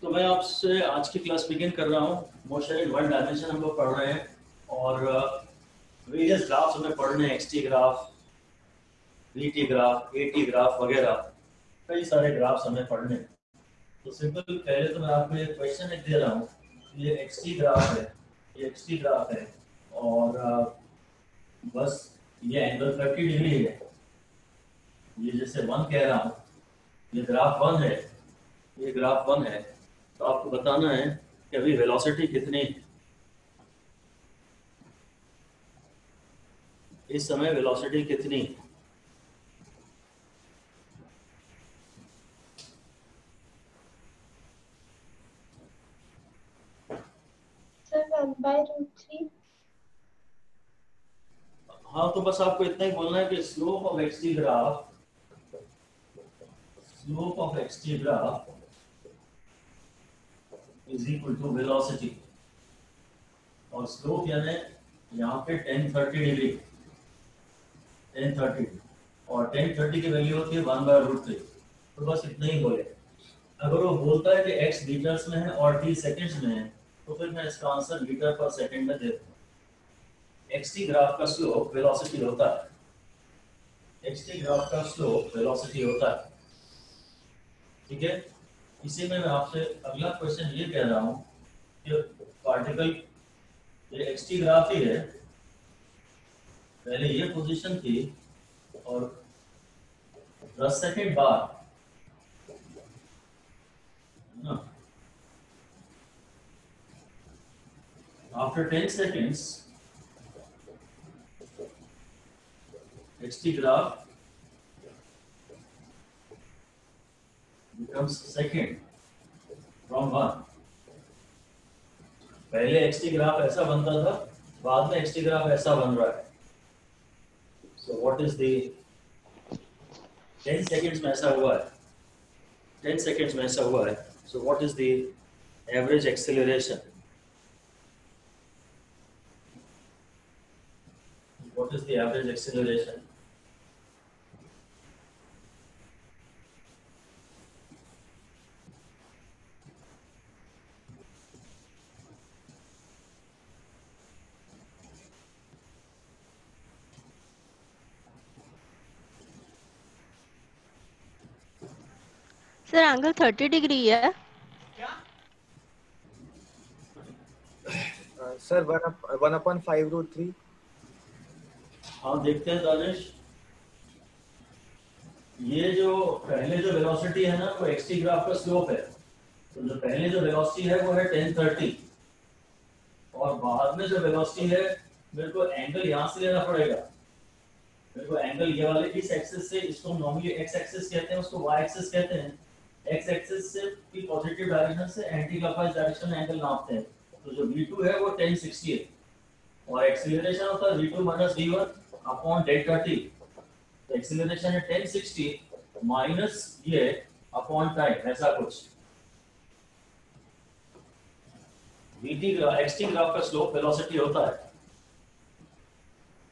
तो मैं आपसे आज की क्लास बिगिन कर रहा हूँ। मोशन इन वन डायमेंशन हम लोग पढ़ रहे हैं और वेरियस ग्राफ्स हमें पढ़ने हैं। X t graph, v t graph, a t graph वगैरह कई सारे ग्राफ्स हमें पढ़ने हैं। तो सिंपल पहले तो मैं आपको एक क्वेश्चन एक दे रहा हूँ। ये एक्सटी ग्राफ है, ये एक्सटी ग्राफ है और बस ये एंगल 30 डिग्री है। ये जैसे वन कह रहा हूँ, ये ग्राफ वन है, ये ग्राफ वन है। तो आपको बताना है कि अभी वेलोसिटी कितनी है। इस समय वेलोसिटी कितनी है। सर 1/√3। हाँ, तो बस आपको इतना ही बोलना है कि slope of x t graph is equal to velocity. और स्लोप यानी यहाँ पे 1030 डिग्री, 1030 और 1030 की वैल्यू होती है 1/√3। तो बस इतना ही बोले। अगर वो बोलता है कि x मीटर्स में है और t सेकंड्स में है, तो फिर मैं इसका आंसर मीटर पर सेकंड में देता हूँ। एक्सटी ग्राफ का स्लोप वेलोसिटी होता है, एक्सटी ग्राफ का स्लोप वेलोसिटी होता है। ठीक है। इसी में मैं आपसे अगला क्वेश्चन ये कह रहा हूँ कि पार्टिकल, ये एक्सटी ग्राफ ही है, पहले ये पोजीशन थी और 10 सेकंड बाद ना, after 10 seconds xt graph becomes second from 1। पहले xt ग्राफ ऐसा बनता था, बाद में xt ग्राफ ऐसा बन रहा है। So what is the 10 seconds में ऐसा हुआ है, 10 seconds में ऐसा हुआ है। So what is the average acceleration, what is the average acceleration. Sir angle 30 degree है। सर 1/5√3। हाँ, देखते हैं दानिश। ये जो पहले जो वेलोसिटी है ना, वो एक्सटी ग्राफ का स्लोप है। तो जो पहले जो वेलोसिटी है वो है 1030 और बाद में जो वेलोसिटी है, मेरे को एंगल यहाँ से लेना पड़ेगा। मेरे को एंगल ये वाले इस एक्सिस से, इसको नॉर्मली एक्स एक्सिस कहते हैं, उसको वाई एक्सिस कहते हैं। एक्स एक्सिस से की पॉजिटिव डायरेक्शन से एंटी क्लॉकवाइज डायरेक्शन में एंगल नापते हैं। तो जो v2 है वो 1060 है और एक्सीलरेशन होता है v2 माइनस v1 अपॉन 1030। तो एक्सीलरेशन है 1060 माइनस ये अपॉन टाइम, ऐसा कुछ। vt xt ग्राफ का स्लोप वेलोसिटी होता है,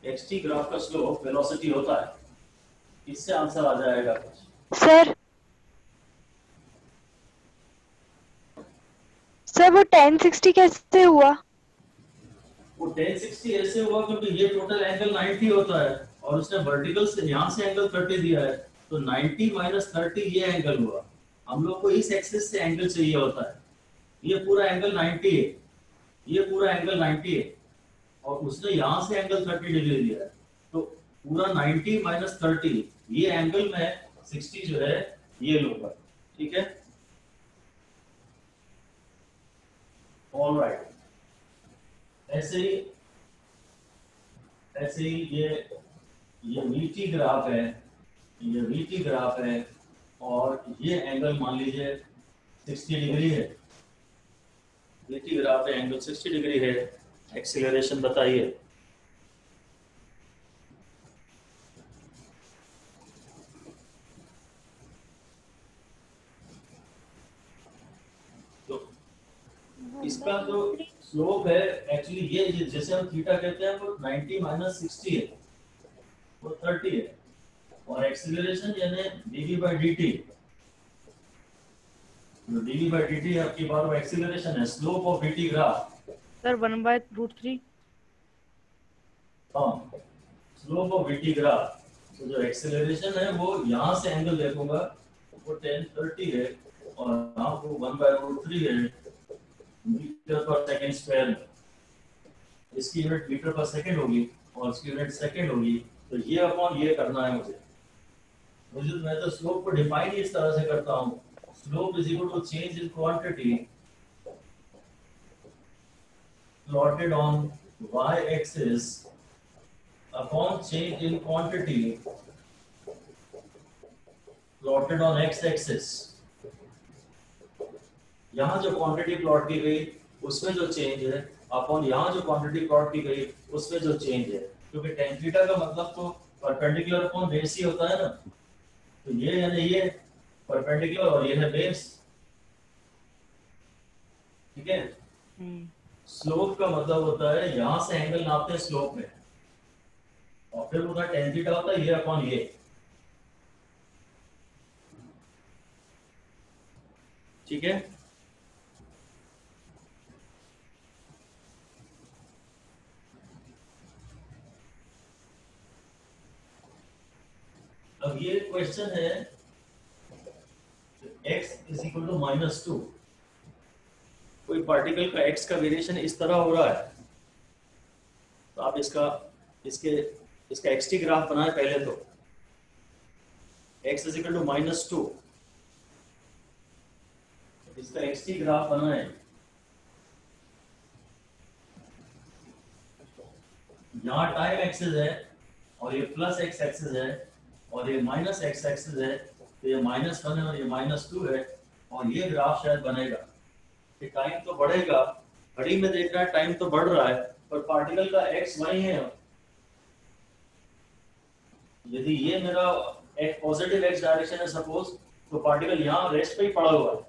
xt ग्राफ का स्लोप वेलोसिटी होता है। इससे आंसर आ जाएगा कुछ। सर वो 1060 कैसे हुआ? वो 1060 ऐसे हुआ क्योंकि ये टोटल एंगल 90 होता है और उसने वर्टिकल से यहाँ से एंगल 30 दिया है। तो 90 माइनस 30 ये एंगल हुआ। हम लोग को इस एक्सिस से एंगल चाहिए होता है। ये पूरा एंगल 90 है, ये पूरा एंगल 90 है और उसने यहाँ से एंगल 30 डिग्री दिया है। तो पूरा 90 माइनस 30, ये एंगल में 60 जो है ये लूंगा। ठीक है, ऑलराइट। ऐसे ही ये वीटी ग्राफ है, ये वीटी ग्राफ है और ये एंगल मान लीजिए 60 डिग्री है। वीटी ग्राफ है, एंगल 60 डिग्री है। एक्सीलरेशन बताइए। तो इसका जो स्लोप है, एक्चुअली ये जैसे हम थीटा कहते हैं वो 90 माइनस 60 है, वो 30 है। और एक्सीलरेशन यानी dv by dt, जो dv by dt है आपकी बार वो एक्सीलरेशन है, slope of vt graph. Sir 1/√3। हाँ, स्लोप ऑफ vt ग्राफ। तो जो एक्सेलरेशन है वो यहाँ से एंगल देखूंगा वो 1030 है और यहाँ वो 1/√3 है मीटर पर सेकंड स्क्वायर में। इसकी यूनिट मीटर पर सेकंड होगी और इसकी यूनिट सेकंड होगी। तो ये अपॉन ये करना है मुझे। मैं तो स्लोप को डिफाइन इस तरह से करता हूँ, slope is equal to change in quantity plotted on y axis upon change in quantity plotted on x axis. यहाँ जो क्वांटिटी प्लॉट की गई उसमें जो चेंज है अपॉन यहाँ जो क्वांटिटी प्लॉट की गई उसमें जो चेंज है, क्योंकि tan थीटा का मतलब तो परपेंडिकुलर अपॉन बेस ही होता है ना। तो ये यानी ये परपेंडिकुलर और ये है बेस, ठीक है। स्लोप का मतलब होता है यहाँ से एंगल नापते हैं स्लोप में और फिर उसका tan थीटा होता है ये अपॉन ये, ठीक है। अब ये क्वेश्चन है x इज इक्वल टू -2। कोई पार्टिकल का x का वेरिएशन इस तरह हो रहा है तो आप इसका xt ग्राफ बनाए पहले। तो x इज इक्वल टू -2, इसका xt ग्राफ बनाए। यहाँ टाइम एक्सिस है और ये प्लस x एक्सिस है और ये माइनस x एक्सिस है। तो ये -1 है और ये -2 है और ये ग्राफ शायद बनेगा कि टाइम तो बढ़ेगा, घड़ी में देख रहा है टाइम तो बढ़ रहा है पर पार्टिकल का x वही है। यदि ये मेरा एक पॉजिटिव x डायरेक्शन है सपोज, तो पार्टिकल यहाँ रेस्ट पे ही पड़ा हुआ है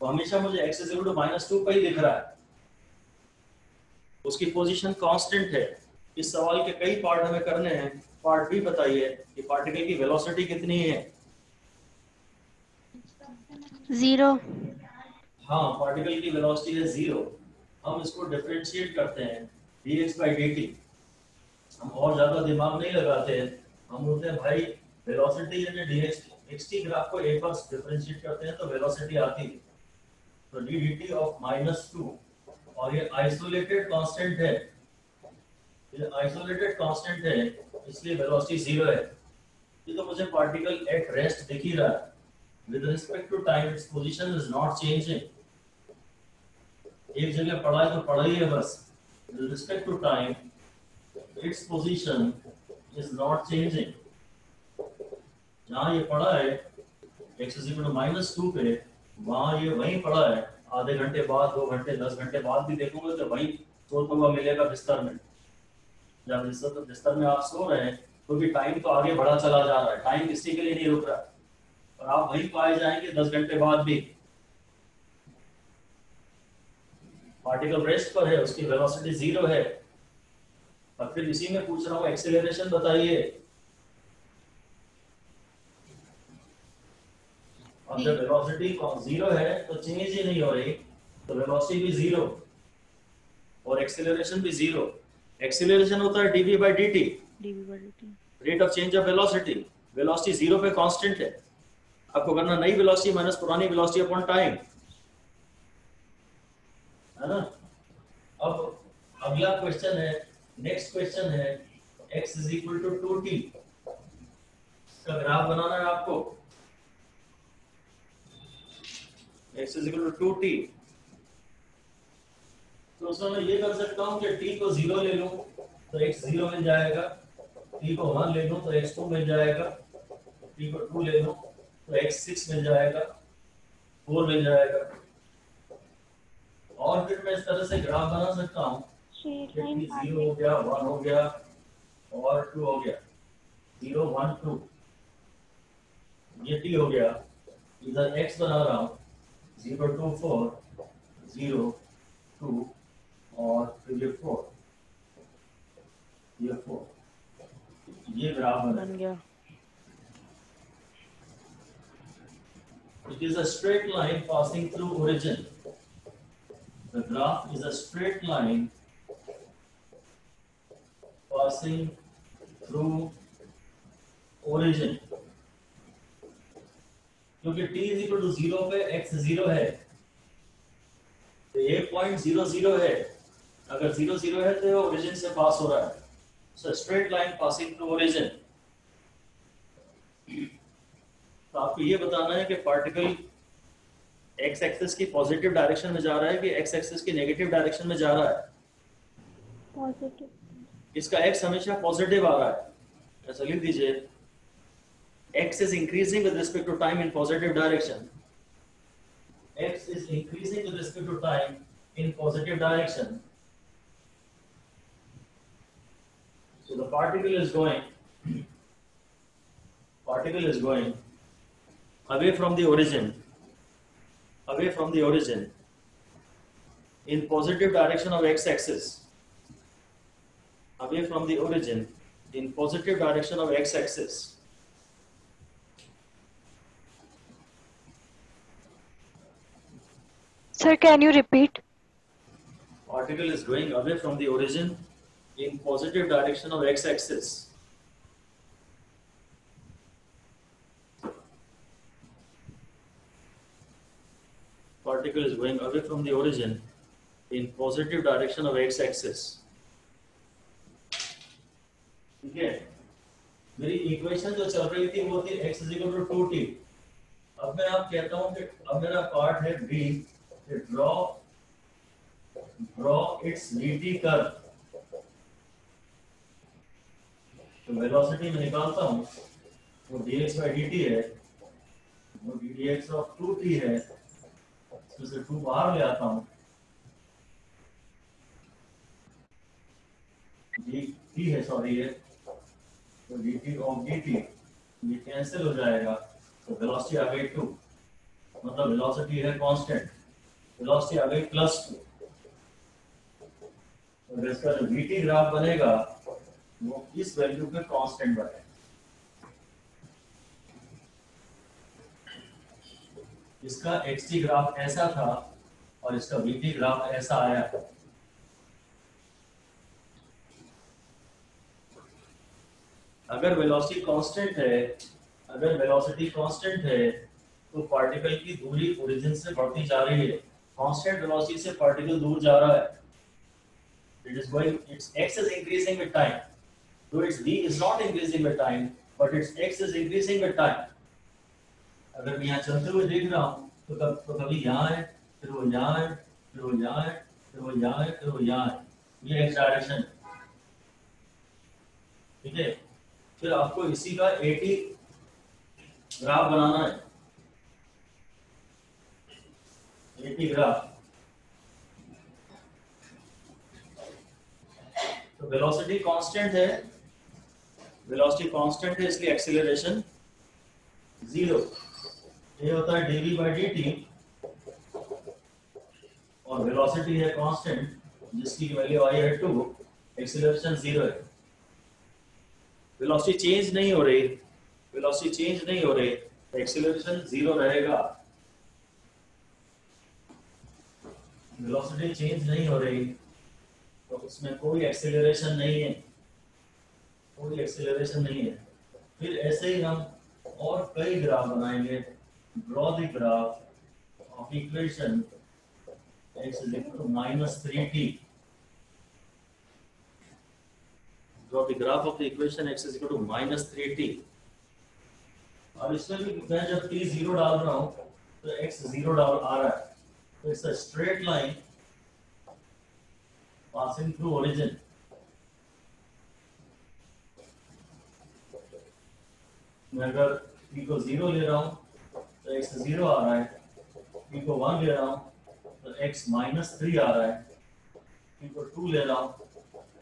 तो हमेशा मुझे x इज इक्वल टू -2 पे ही दिख रहा है, उसकी पोजीशन कांस्टेंट है। इस सवाल के कई पार्ट हमें करने हैं। पार्ट बी बताइए कि पार्टिकल की वेलोसिटी कितनी है। 0। हाँ, पार्टिकल की वेलोसिटी है 0। हम इसको डिफरेंशिएट करते हैं dx by dt। हम और ज्यादा दिमाग नहीं लगाते हैं, हम बोलते हैं भाई वेलोसिटी यानी dx xt ग्राफ को एक बार डिफरेंशिएट करते हैं तो वेलोसिटी आती है। तो d dt ऑफ -2 और ये आइसोलेटेड कांस्टेंट है, ये आइसोलेटेड कांस्टेंट है इसलिए वेलोसिटी 0 है। ये तो मुझे पार्टिकल एट रेस्ट दिख ही रहा है। With respect to time, its position is not changing. एक जगह पड़ा है तो पड़ा ही है बस। With respect to time, its position is not changing. जहाँ ये पड़ा है x is equal to -2 पे, वहाँ ये वहीं पड़ा है। आधे घंटे बाद, 2 घंटे, 10 घंटे बाद भी देखोगे तो वहीं सोता हुआ मिलेगा बिस्तर में। जब बिस्तर में आप सो रहे हैं तो भी टाइम तो आगे बढ़ा चला जा रहा है, टाइम किसी के लिए नहीं रुक रहा और आप वहीं पाए जाएंगे 10 घंटे बाद भी। पार्टिकल रेस्ट पर है, उसकी वेलोसिटी 0 है। और फिर इसी में पूछ रहा हूँ एक्सेलरेशन बताइए। और जब वेलोसिटी 0 है तो चेंज ही नहीं हो रही तो वेलोसिटी भी 0 और एक्सेलरेशन भी 0। एक्सेलरेशन होता है dv by dt, rate of change of velocity. Velocity 0 पे कांस्टेंट है, आपको करना नई वेलोसिटी माइनस पुरानी वेलोसिटी अपॉन टाइम, है ना। अब अगला क्वेश्चन है, नेक्स्ट क्वेश्चन है x is equal to 2t का ग्राफ बनाना है आपको। x is equal to 2t, तो उसमें मैं ये कर सकता हूँ कि t को 0 ले लूं तो x 0 मिल जाएगा, t को 1 ले लूं तो x 2 मिल जाएगा, t को 2 ले लूं तो x 6 मिल जाएगा, 4 मिल जाएगा। और फिर मैं इस तरह से ग्राफ बना सकता हूँ कि t 0 हो गया, 1 हो गया और 2 हो गया। 0 1 2 ये t हो गया, इधर x बना रहा हूँ 0 2 4 0 2 और फिर ये 4, ये 4, ये ग्राफ बन गया। It is a straight line passing through origin. The graph is a straight line passing through origin. क्योंकि t is equal to 0 पे x 0 है, तो ये पॉइंट 0 0 है. अगर 0 0 है तो ये ओरिजिन से पास हो रहा है. So straight line passing through origin. तो आपको ये बताना है कि पार्टिकल x एक्सिस की पॉजिटिव डायरेक्शन में जा रहा है कि x एक्सिस की नेगेटिव डायरेक्शन में जा रहा है. पॉजिटिव. इसका x हमेशा पॉजिटिव आ रहा है. ऐसा लिख दीजिए, x is increasing with respect to time in positive direction. X is increasing with respect to time in positive direction. So the particle is going away from the origin in positive direction of x-axis. Away from the origin in positive direction of x-axis. Sir, can you repeat? Particle is going away from the origin in positive direction of x-axis. Particle is going away from the origin in positive direction of x-axis. ठीक है, मेरी equation जो चल रही थी वो थी x is equal to 2t. अब मैं आप कहता हूँ कि अब मेरा पार्ट है b, draw its vt curve. तो वेलोसिटी में निकालता हूँ, वो dx by dt है, वो dx of 2t है, इसमें से 2 बाहर ले आता हूँ, dt है सॉरी ये, तो dt of dt ये कैंसिल हो जाएगा, तो वेलोसिटी आ गई 2, मतलब वेलोसिटी है कांस्टेंट, वेलोसिटी आ गई +2. और इसका जो vt ग्राफ बनेगा वो इस वैल्यू पे कांस्टेंट बनेगा. इसका xt ग्राफ ऐसा था और इसका vt ग्राफ ऐसा आया. अगर वेलोसिटी कांस्टेंट है तो पार्टिकल की दूरी ओरिजिन से बढ़ती जा रही है. कांस्टेंट वेलोसिटी से पार्टिकल दूर जा रहा है. its x is increasing with time. Though its v is not increasing with time, but its x is increasing with time. अगर मैं यहाँ चलते हुए देख रहा हूँ तो कभी यहाँ है, फिर वो यहाँ है, फिर वो यहाँ है, फिर वो यहाँ है, फिर वो यहाँ है. ये x डायरेक्शन. ठीक है, फिर आपको इसी का AT ग्राफ बनाना है. AT graph. तो वेलोसिटी कांस्टेंट है, इसलिए एक्सीलरेशन 0. ये होता है dv by dt और वेलोसिटी है कांस्टेंट जिसकी वैल्यू आई है 2, एक्सीलरेशन 0 है. वेलोसिटी चेंज नहीं हो रही, एक्सीलरेशन 0 रहेगा. वेलोसिटी चेंज नहीं हो रही तो उसमें कोई एक्सीलरेशन नहीं है. फिर ऐसे ही हम और कई ग्राफ बनाएंगे. Draw the graph of equation x is equal to -3t. Draw the graph of the equation x is equal to -3t. अब इसमें भी मैं जब t 0 डाल रहा हूँ तो x 0 आ रहा है. तो it's a straight line passing through origin. मैं अगर t को 0 ले रहा हूँ तो x 0 आ रहा है, t को 1 ले रहा हूँ तो x -3 आ रहा है, t को 2 ले रहा हूँ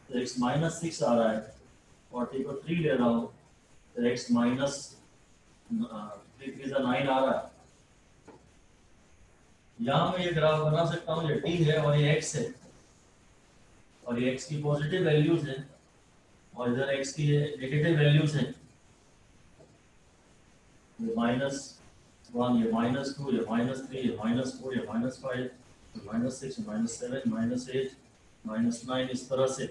तो x -6 आ रहा है, और t को 3 ले रहा हूँ तो x -3 9 आ रहा है. यहाँ मैं ये ग्राफ बना सकता हूँ, ये t है और ये x है, और ये x की पॉजिटिव वैल्यूज हैं और इधर x की नेगेटिव वैल्यूज हैं. 1, ये -2, ये -3, ये -4, ये -5, -6, -7, -8, -9, इस तरह से।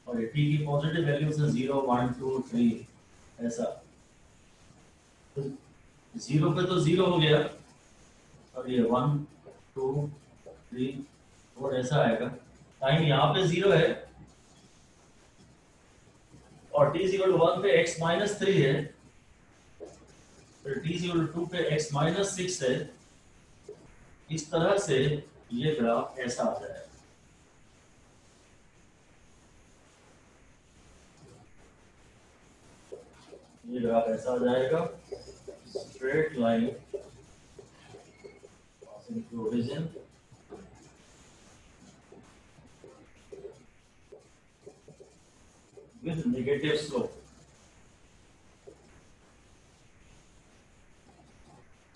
और ये t की पॉजिटिव वैल्यूज है 0, 1, 2, 3 ऐसा। तो 0 पे तो 0 हो गया, और ये 1, 2, 3 और ऐसा आएगा। टाइम यहाँ पे 0 है और t 1 पे x -3 है, फिर t 2 पे x -6 है। इस तरह से ये ग्राफ ऐसा आ जाएगा। ये ग्राफ ऐसा आ जाएगा, straight line passing through origin with negative slope.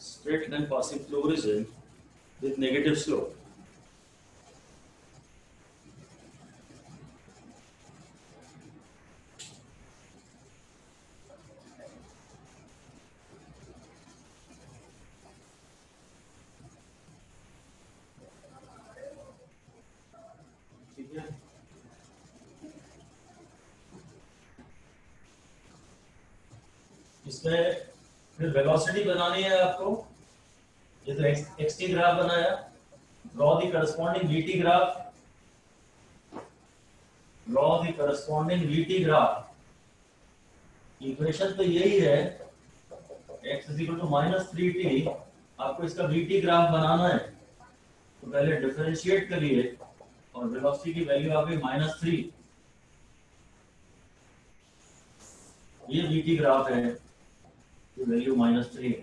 Straight line passing through origin with negative slope. ठीक है, इसमें फिर वेलोसिटी बनानी है आपको। ये तो एक्स टी ग्राफ बनाया, draw the corresponding VT graph, draw the corresponding VT graph. Equation तो यही है, x -3t। आपको इसका वीटी ग्राफ बनाना है, तो पहले डिफरेंशिएट करिए और वेलोसिटी की वैल्यू आ गई -3। ये वीटी ग्राफ है, ये वैल्यू -3।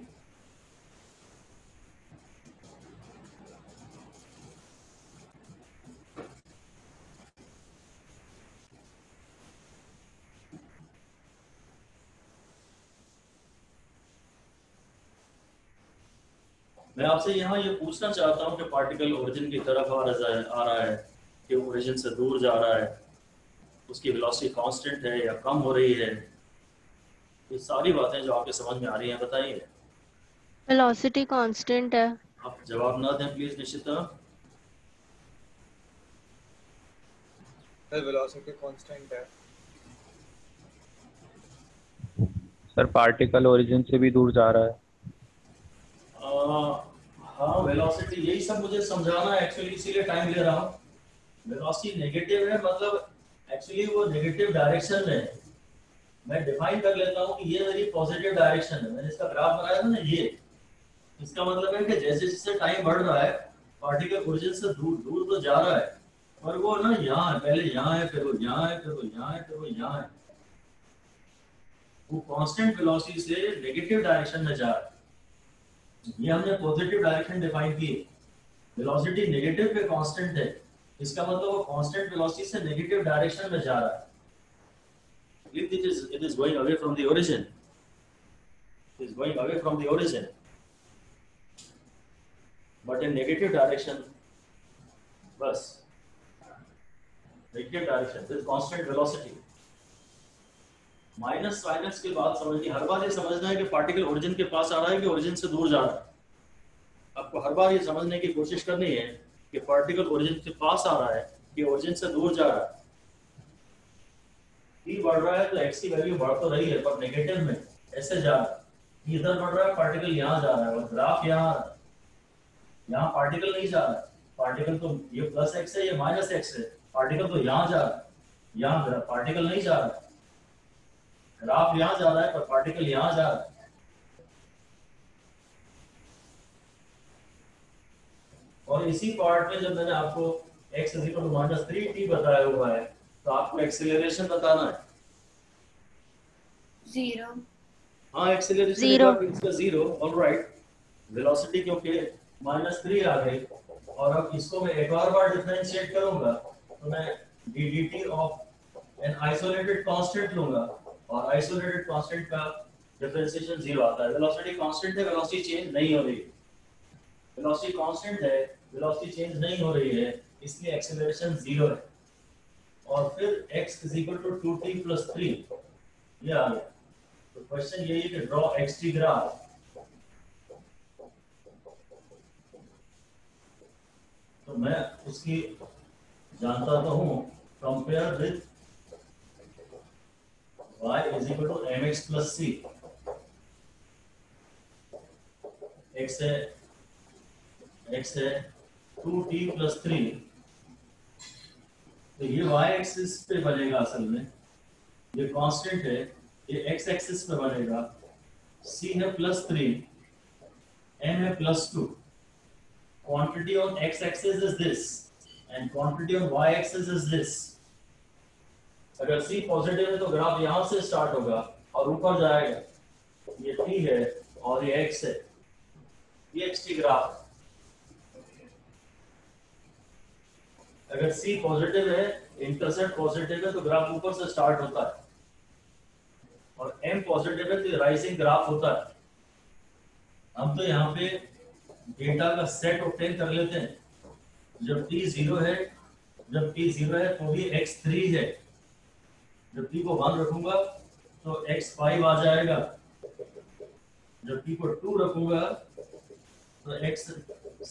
मैं आपसे यहाँ ये पूछना चाहता हूँ कि पार्टिकल ओरिजिन की तरफ आ रहा है कि ओरिजिन से दूर जा रहा है, उसकी वेलोसिटी कांस्टेंट है या कम हो रही है। ये सारी बातें जो आपके समझ में आ रही हैं बताइए। वेलोसिटी कांस्टेंट है। आप जवाब ना दें प्लीज निश्चिता। सर वेलोसिटी कांस्टेंट है। सर पार्टिकल ओरिजिन से भी दूर जा रहा है। हाँ, वेलोसिटी, यही सब मुझे समझाना है एक्चुअली, इसीलिए टाइम ले रहा हूँ। वेलोसिटी नेगेटिव है, मतलब एक्चुअली वो नेगेटिव डायरेक्शन में है। मैं डिफाइन कर लेता हूँ कि ये मेरी पॉजिटिव डायरेक्शन है। मैंने इसका ग्राफ बनाया था ना, ये इसका मतलब है कि जैसे जैसे टाइम बढ़ रहा है पार्टिकल ओरिजिन से दूर दूर तो जा रहा है, पर वो ना यहाँ है, पहले यहाँ है, फिर वो यहाँ है, फिर वो यहाँ है, फिर वो यहाँ है। वो कांस्टेंट वेलोसिटी से नेगेटिव डायरेक्शन में जा रहा है। ये हमने पॉजिटिव डायरेक्शन डिफाइन की। वेलोसिटी नेगेटिव पे कांस्टेंट है, इसका मतलब वो कांस्टेंट वेलोसिटी से नेगेटिव डायरेक्शन में जा रहा है। It is going away from the origin. It is going away from the origin, but in negative direction. बस negative direction with constant velocity. Minus minus के बाद समझिए, हर बार ये समझना है कि पार्टिकल ओरिजिन के पास आ रहा है कि ओरिजिन से दूर जा रहा है। आपको हर बार ये समझने की कोशिश करनी है कि पार्टिकल ओरिजिन के पास आ रहा है कि ओरिजिन से दूर जा रहा है। ई बढ़ रहा है तो एक्स की वैल्यू बढ़ तो रही है, पर नेगेटिव में ऐसे जा रहा है। इधर बढ़ रहा है, पार्टिकल यहाँ जा रहा है, और ग्राफ यहाँ आ रहा है। यहाँ पार्टिकल नहीं जा रहा है, पार्टिकल तो ये प्लस एक्स है, ये माइनस एक्स है। पार्टिकल तो यहाँ जा रहा है, यहाँ पार्टिकल नहीं जा रहा है। ग्राफ यहाँ जा रहा है पर पार्टिकल यहाँ जा रहा है। और इसी पार्ट में जब मैंने आपको x -3t बताया हुआ है, तो आपको एक्सेलरेशन बताना है। 0। हाँ, एक्सेलरेशन इसका 0। ऑलराइट, वेलोसिटी क्योंकि -3 आ गई, और अब इसको मैं एक और बार डिफरेंशिएट करूंगा तो मैं dt of an isolated constant लूंगा, और आइसोलेटेड कांस्टेंट का डिफरेंशिएशन 0 आता है। वेलोसिटी कांस्टेंट है, वेलोसिटी चेंज नहीं हो रही है। वेलोसिटी कांस्टेंट है, वेलोसिटी चेंज नहीं हो रही है, इसलिए एक्सेलरेशन 0 है। और फिर x 2t + 3 ये आ गया। तो क्वेश्चन यही है कि ड्रॉ xt ग्राफ मैं उसकी जानता तो हूँ, compare with y is equal to mx plus c। x है 2t प्लस 3, तो ये y एक्सिस पे बनेगा, असल में ये कांस्टेंट है, ये x एक्सिस पे बनेगा, c है प्लस 3, m है plus 2। Quantity on x-axis is this and quantity on y-axis is this. अगर c पॉजिटिव है तो ग्राफ यहाँ से स्टार्ट होगा और ऊपर जाएगा, ये t है और ये x है, ये xt ग्राफ है। अगर c पॉजिटिव है, इंटरसेप्ट पॉजिटिव है, तो ग्राफ ऊपर से स्टार्ट होता है, और m पॉजिटिव है तो राइजिंग ग्राफ होता है। हम तो यहाँ पे डेटा का सेट ऑब्टेन कर लेते हैं। जब t 0 है, तो भी x 3 है। जब t को 1 रखूंगा तो x 5 आ जाएगा, जब t को 2 रखूंगा तो x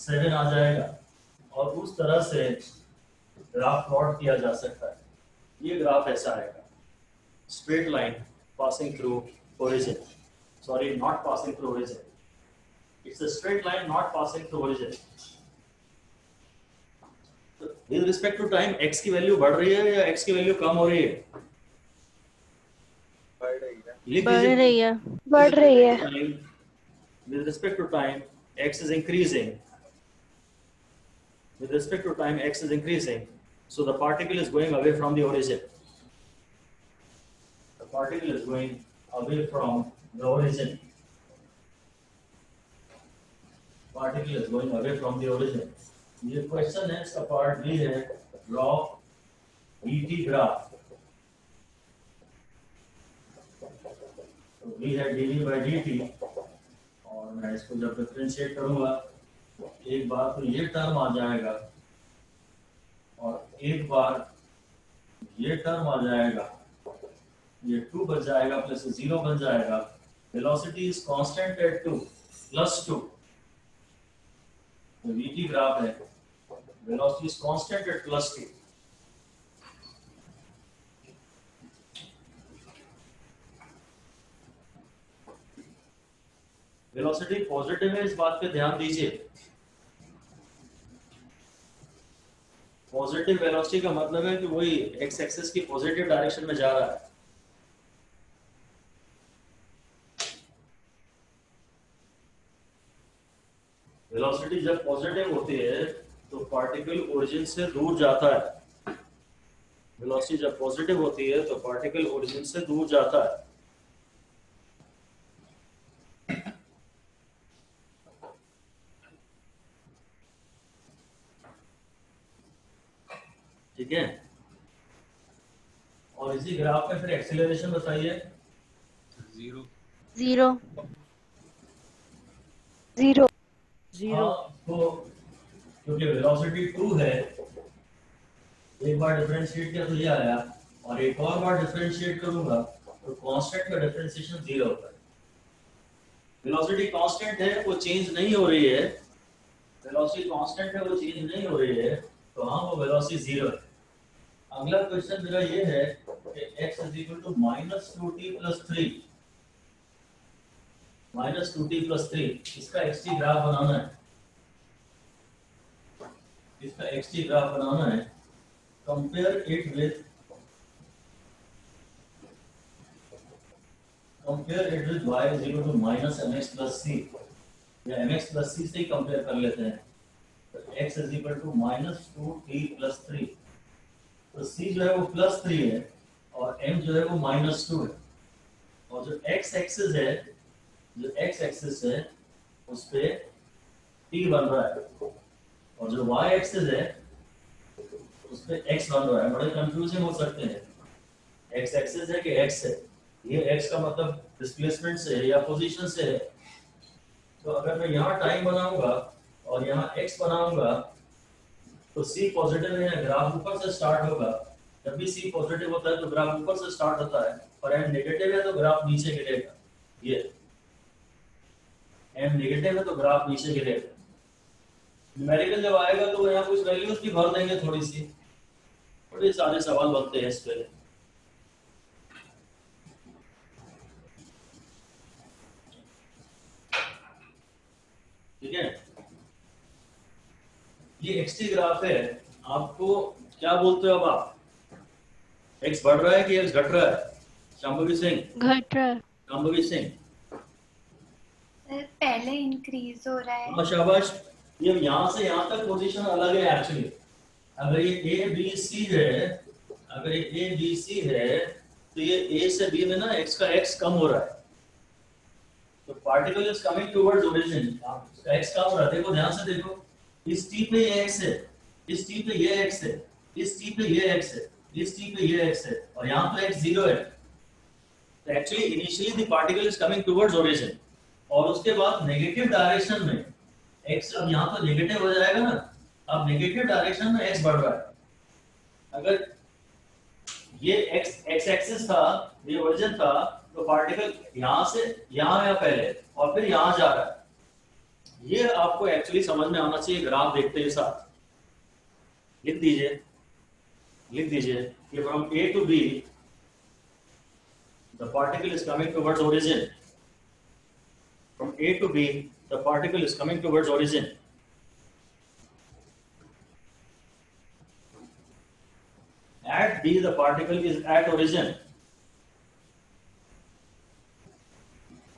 7 आ जाएगा, और उस तरह से ग्राफ प्लॉट किया जा सकता है। ये ग्राफ ऐसा आएगा, straight line passing through origin, sorry not passing through origin, it's a straight line not passing through origin. So, with respect to time, x की वैल्यू बढ़ रही है या x की वैल्यू कम हो रही है? बढ़ रही है। लिख बढ़ दीजिए। रही है। बढ़ रही है। With respect to time, x is increasing. With respect to time, x is increasing. So the particle is going away from the origin. The particle is going away from the origin. Particle is going away from the origin. ये question है, इसका part B है, draw dt graph. तो B है dv by dt, और मैं इसको जब डिफरेंशिएट करूंगा एक बार तो ये टर्म आ जाएगा और एक बार ये टर्म आ जाएगा, ये 2 बन जाएगा प्लस 0 बन जाएगा। Velocity is constant eight 2 plus 2, तो vt ग्राफ है, velocity is constant eight plus 2। Velocity positive है, इस बात पे ध्यान दीजिए। पॉजिटिव वेलोसिटी का मतलब है कि वही एक्स एक्सिस की पॉजिटिव डायरेक्शन में जा रहा है। वेलोसिटी जब पॉजिटिव होती है तो पार्टिकल ओरिजिन से दूर जाता है। वेलोसिटी जब पॉजिटिव होती है तो पार्टिकल ओरिजिन से दूर जाता है। ठीक है, और इसी ग्राफ में फिर एक्सीलरेशन बताइए। 0 0 हाँ, तो क्योंकि वेलोसिटी 2 है, एक बार डिफरेंशिएट किया तो ये आया, और एक और बार डिफरेंशिएट करूंगा तो कांस्टेंट का डिफरेंशिएशन 0 होता है। वेलोसिटी कांस्टेंट है, वो चेंज नहीं हो रही है। वेलोसिटी कांस्टेंट है, वो चेंज नहीं हो रही है, तो हाँ वो वेलोसिटी 0 है। अगला क्वेश्चन मेरा ये है कि x is equal to -2t plus 3, -2t plus 3, इसका xt ग्राफ बनाना है। इसका xt ग्राफ बनाना है। Compare it with y is equal to -mx plus c, या mx प्लस c से ही कंपेयर कर लेते हैं। तो x is equal to -2t plus 3, तो c जो है वो प्लस 3 है और m जो है वो -2 है, और जो x एक्सिस है उस पे t बन रहा है, और जो y एक्सिस है उस पे x बन रहा है। बड़े कंफ्यूजिंग हो सकते हैं, x एक्सिस है कि x है, ये x का मतलब डिस्प्लेसमेंट से है या पोजीशन से है। तो अगर मैं यहाँ टाइम बनाऊंगा और यहाँ x बनाऊंगा तो c पॉजिटिव है, ग्राफ ऊपर से स्टार्ट होगा। जब भी c पॉजिटिव होता है तो ग्राफ ऊपर से स्टार्ट होता है, और m नेगेटिव है तो ग्राफ नीचे गिरेगा। ये m नेगेटिव है तो ग्राफ नीचे गिरेगा। न्यूमेरिकल जब आएगा तो यहाँ कुछ वैल्यूज भी भर देंगे थोड़ी सी, बड़े सारे सवाल बनते हैं इस पे। ठीक है, ये एक्सटी ग्राफ है, आपको क्या बोलते हो अब आप? एक्स बढ़ रहा है कि एक्स घट रहा है? शांभवी सिंह। घट रहा है। शांभवी सिंह। पहले इंक्रीज हो रहा है। शाबाश। ये यहाँ से यहाँ तक पोजीशन अलग है एक्चुअली। अगर ये ए बी सी है, अगर ये ए बी सी है तो ये ए से बी में ना एक्स का एक्स कम हो रहा है, तो particle is coming towards origin. इसका एक्स कम हो रहा है, देखो ध्यान से देखो, इस टी पे ये एक्स है, इस टी पे ये एक्स है, इस टी पे ये एक्स है, इस टी पे ये एक्स है, और यहाँ पे एक्स जीरो है। तो actually initially the particle is coming towards origin, और उसके बाद नेगेटिव डायरेक्शन में एक्स, अब यहाँ तो नेगेटिव हो जाएगा ना, अब नेगेटिव डायरेक्शन में एक्स बढ़ रहा है। अगर ये एक्स एक्सिस था, ये ओरिजिन था, तो पार्टिकल यहाँ से यहाँ आया पहले और फिर यहाँ जा रहा है। ये आपको एक्चुअली समझ में आना चाहिए ग्राफ देखते ही साथ। लिख दीजिए कि from A to B the particle is coming towards origin. From A to B, the particle is coming towards origin. At B, the particle is at origin.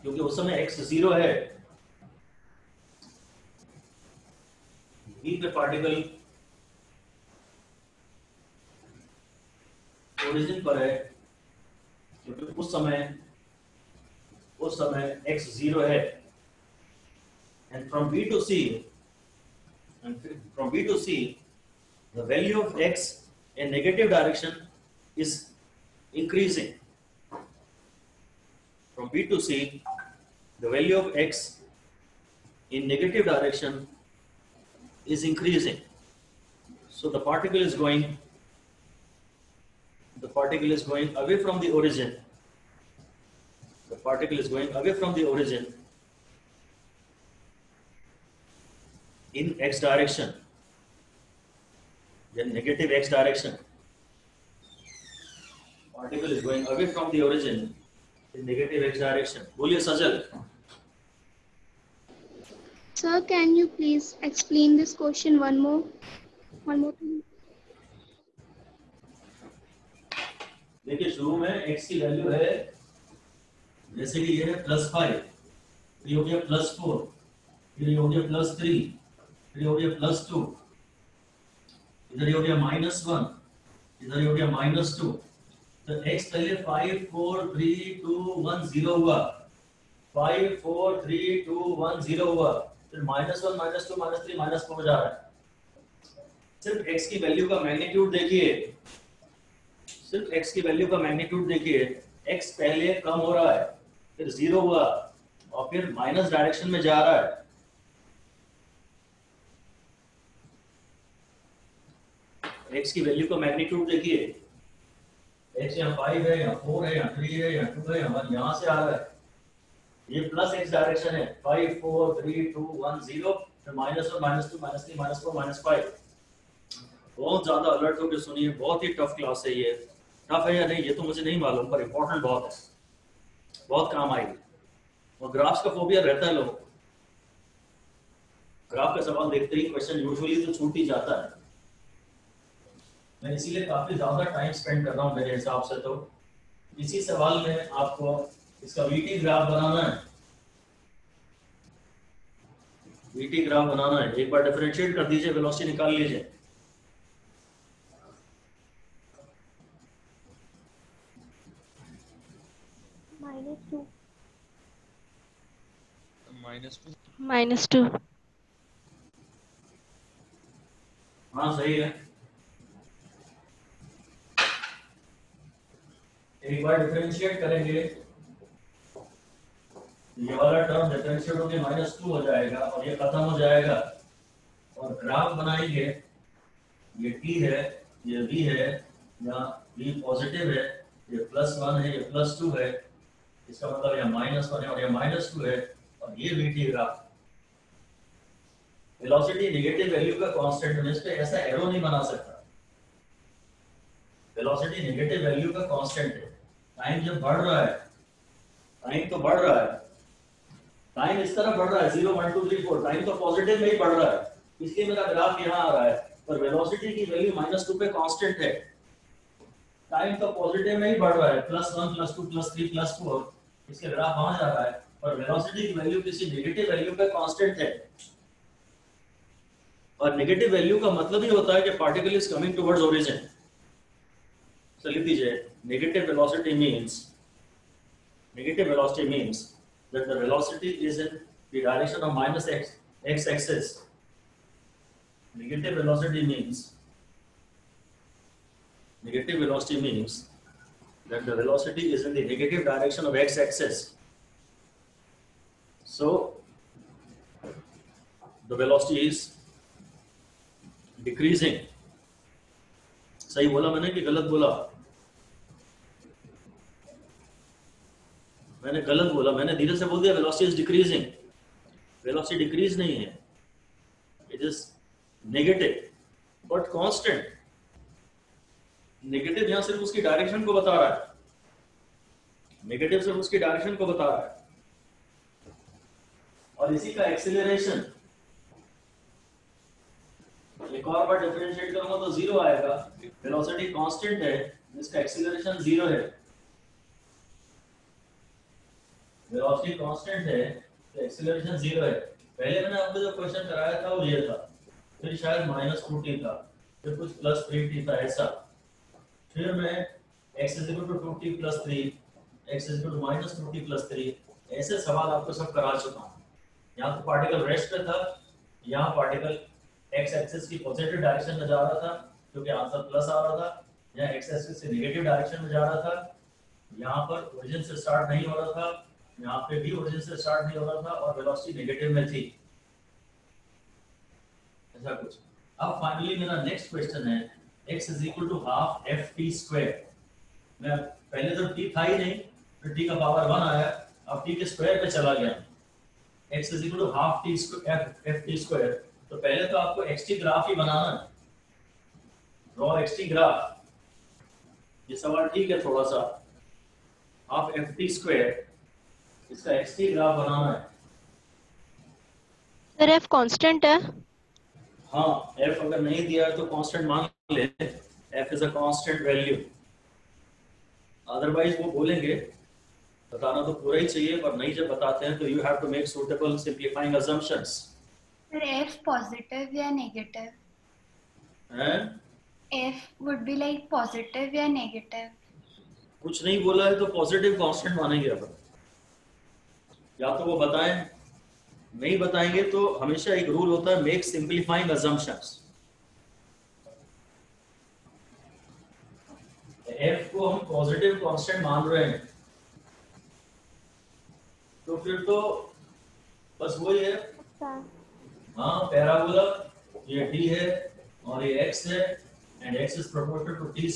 क्योंकि उस समय x 0 है, B पे पार्टिकल ओरिजिन पर है, क्योंकि उस समय x 0 है। And from B to C, the value of x in negative direction is increasing. From B to C, the value of x in negative direction is increasing. So the particle is going away from the origin. The particle is going away from the origin in x direction, then negative x direction. Particle is going away from the origin in negative x direction. बोलिए सजल। Sir, can you please explain this question one more time? देखिए शुरू में x की value है, जैसे कि ये है +5, ये हो गया +4, फिर ये हो गया +3, फिर ये हो गया +2, इधर ये हो गया -1, इधर ये हो गया -2। तो x पहले 5 4 3 2 1 0 हुआ, 5 4 3 2 1 0 हुआ, फिर -1 -2 -3 -4 जा रहा है। सिर्फ x की वैल्यू का मैग्नीट्यूड देखिए, सिर्फ x की वैल्यू का मैग्नीट्यूड देखिए, x पहले कम हो रहा है, फिर 0 हुआ और फिर माइनस डायरेक्शन में जा रहा है। x की वैल्यू का मैग्नीट्यूड देखिए, x यहाँ 5 है, यहाँ 4 है, यहाँ 3 है, यहाँ 2 है, यहाँ से आ रहा है। ये प्लस x डायरेक्शन है, 5 4 3 2 1 0, फिर -1 -2 -3 -4 -5। बहुत ज्यादा अलर्ट होकर सुनिए, बहुत ही टफ क्लास है ये। टफ है या नहीं ये तो मुझे नहीं मालूम, पर इंपॉर्टेंट बहुत है, बहुत काम आएगी। और ग्राफ्स का फोबिया रहता है लोगों को, ग्राफ का सवाल देखते ही क्वेश्चन यूजुअली तो छूट ही जाता है। मैं इसीलिए काफी ज्यादा टाइम स्पेंड कर रहा हूँ मेरे हिसाब से। तो इसी सवाल में आपको इसका वीटी ग्राफ बनाना है, वीटी ग्राफ बनाना है। एक बार डिफरेंशिएट कर दीजिए, वेलोसिटी निकाल लीजिए। -2। हाँ सही है। एक बार डिफरेंशिएट करेंगे, ये वाला टर्म डिफरेंशिएट होकर -2 हो जाएगा और ये खत्म हो जाएगा। और ग्राफ बनाएंगे, ये t है, ये v है, यहाँ v पॉजिटिव है, ये +1 है, ये +2 है, इसका मतलब यहाँ -1 है और ये -2 है, और ये vt graph. Velocity negative value का कांस्टेंट है, इस पे ऐसा एरो नहीं बना सकता। वेलोसिटी नेगेटिव वैल्यू का कांस्टेंट है। टाइम जब बढ़ रहा है, टाइम तो बढ़ रहा है, टाइम इस तरह बढ़ रहा है 0 1 2 3 4, टाइम तो पॉजिटिव में ही बढ़ रहा है, इसलिए मेरा ग्राफ यहाँ आ रहा है, पर वेलोसिटी की वैल्यू -2 पे कांस्टेंट है। टाइम तो पॉजिटिव में ही बढ़ रहा है, +1 +2 +3 +4, इसके ग्राफ वहां जा रहा है, पर वेलोसिटी की वैल्यू किसी नेगेटिव वैल्यू पे कांस्टेंट है। और नेगेटिव वैल्यू का मतलब ही होता है कि particle is coming towards origin. तो लिख दीजिए, negative velocity means that the velocity is in the direction of -x axis. Negative velocity means that the velocity is in the negative direction of x axis. So the velocity is decreasing. सही बोला मैंने कि गलत बोला? मैंने गलत बोला, मैंने धीरे से बोल दिया velocity is decreasing. Velocity decrease नहीं है, it is negative but constant. Negative यहां सिर्फ उसकी डायरेक्शन को बता रहा है, नेगेटिव सिर्फ उसकी डायरेक्शन को बता रहा है। और इसी का एक्सीलरेशन एक और बार डिफरेंशिएट करूंगा तो 0 आएगा। वेलोसिटी कांस्टेंट है, इसका एक्सीलरेशन 0 है। वेलोसिटी कांस्टेंट है तो एक्सीलरेशन 0 है। पहले मैंने आपको जो क्वेश्चन कराया था वो ये था, फिर शायद -2t था, फिर कुछ +3t था ऐसा, फिर मैं x = 2t + 3, x = -2t + 3, ऐसे सवाल आपको सब करा चुका हूँ। यहाँ तो पार्टिकल रेस्ट पे था, यहाँ पार्टिकल x एक्सिस की पॉजिटिव डायरेक्शन में जा रहा था क्योंकि आंसर प्लस आ रहा था, यहाँ x एक्सिस से नेगेटिव डायरेक्शन में जा रहा था, यहाँ पर ओरिजिन से स्टार्ट नहीं हो रहा था, यहाँ पे भी ओरिजिन से स्टार्ट नहीं हो रहा था, और वेलोसिटी नेगेटिव में थी, ऐसा कुछ। अब फाइनली मेरा नेक्स्ट क्वेश्चन है x = ½ ft²। मैं पहले तो t था ही नहीं, फिर t का पावर 1 आया, अब t के स्क्वायर पे चला गया। x = ½ ft²। तो पहले तो आपको xt ग्राफ ही बनाना है, ड्रॉ xt ग्राफ। ये सवाल ठीक है थोड़ा सा, ½ ft², इसका xt ग्राफ बनाना है। सर f कांस्टेंट है? हाँ, f अगर नहीं दिया तो कांस्टेंट मान ले, f is a constant value. Otherwise वो बोलेंगे बताना तो पूरा ही चाहिए, पर नहीं जब बताते हैं तो you have to make suitable simplifying assumptions. Sir, F positive या negative? हैं? F would be like positive या negative? कुछ नहीं बोला है तो पॉजिटिव कांस्टेंट मानेंगे अपन, या तो वो बताएं, नहीं बताएंगे तो हमेशा एक रूल होता है, मेक सिंपलीफाइंग अजम्पशंस। F को हम पॉजिटिव कांस्टेंट मान रहे हैं, तो फिर तो बस वही है। हाँ, पैराबोला ये t है और ये x है, and x is proportional to t²।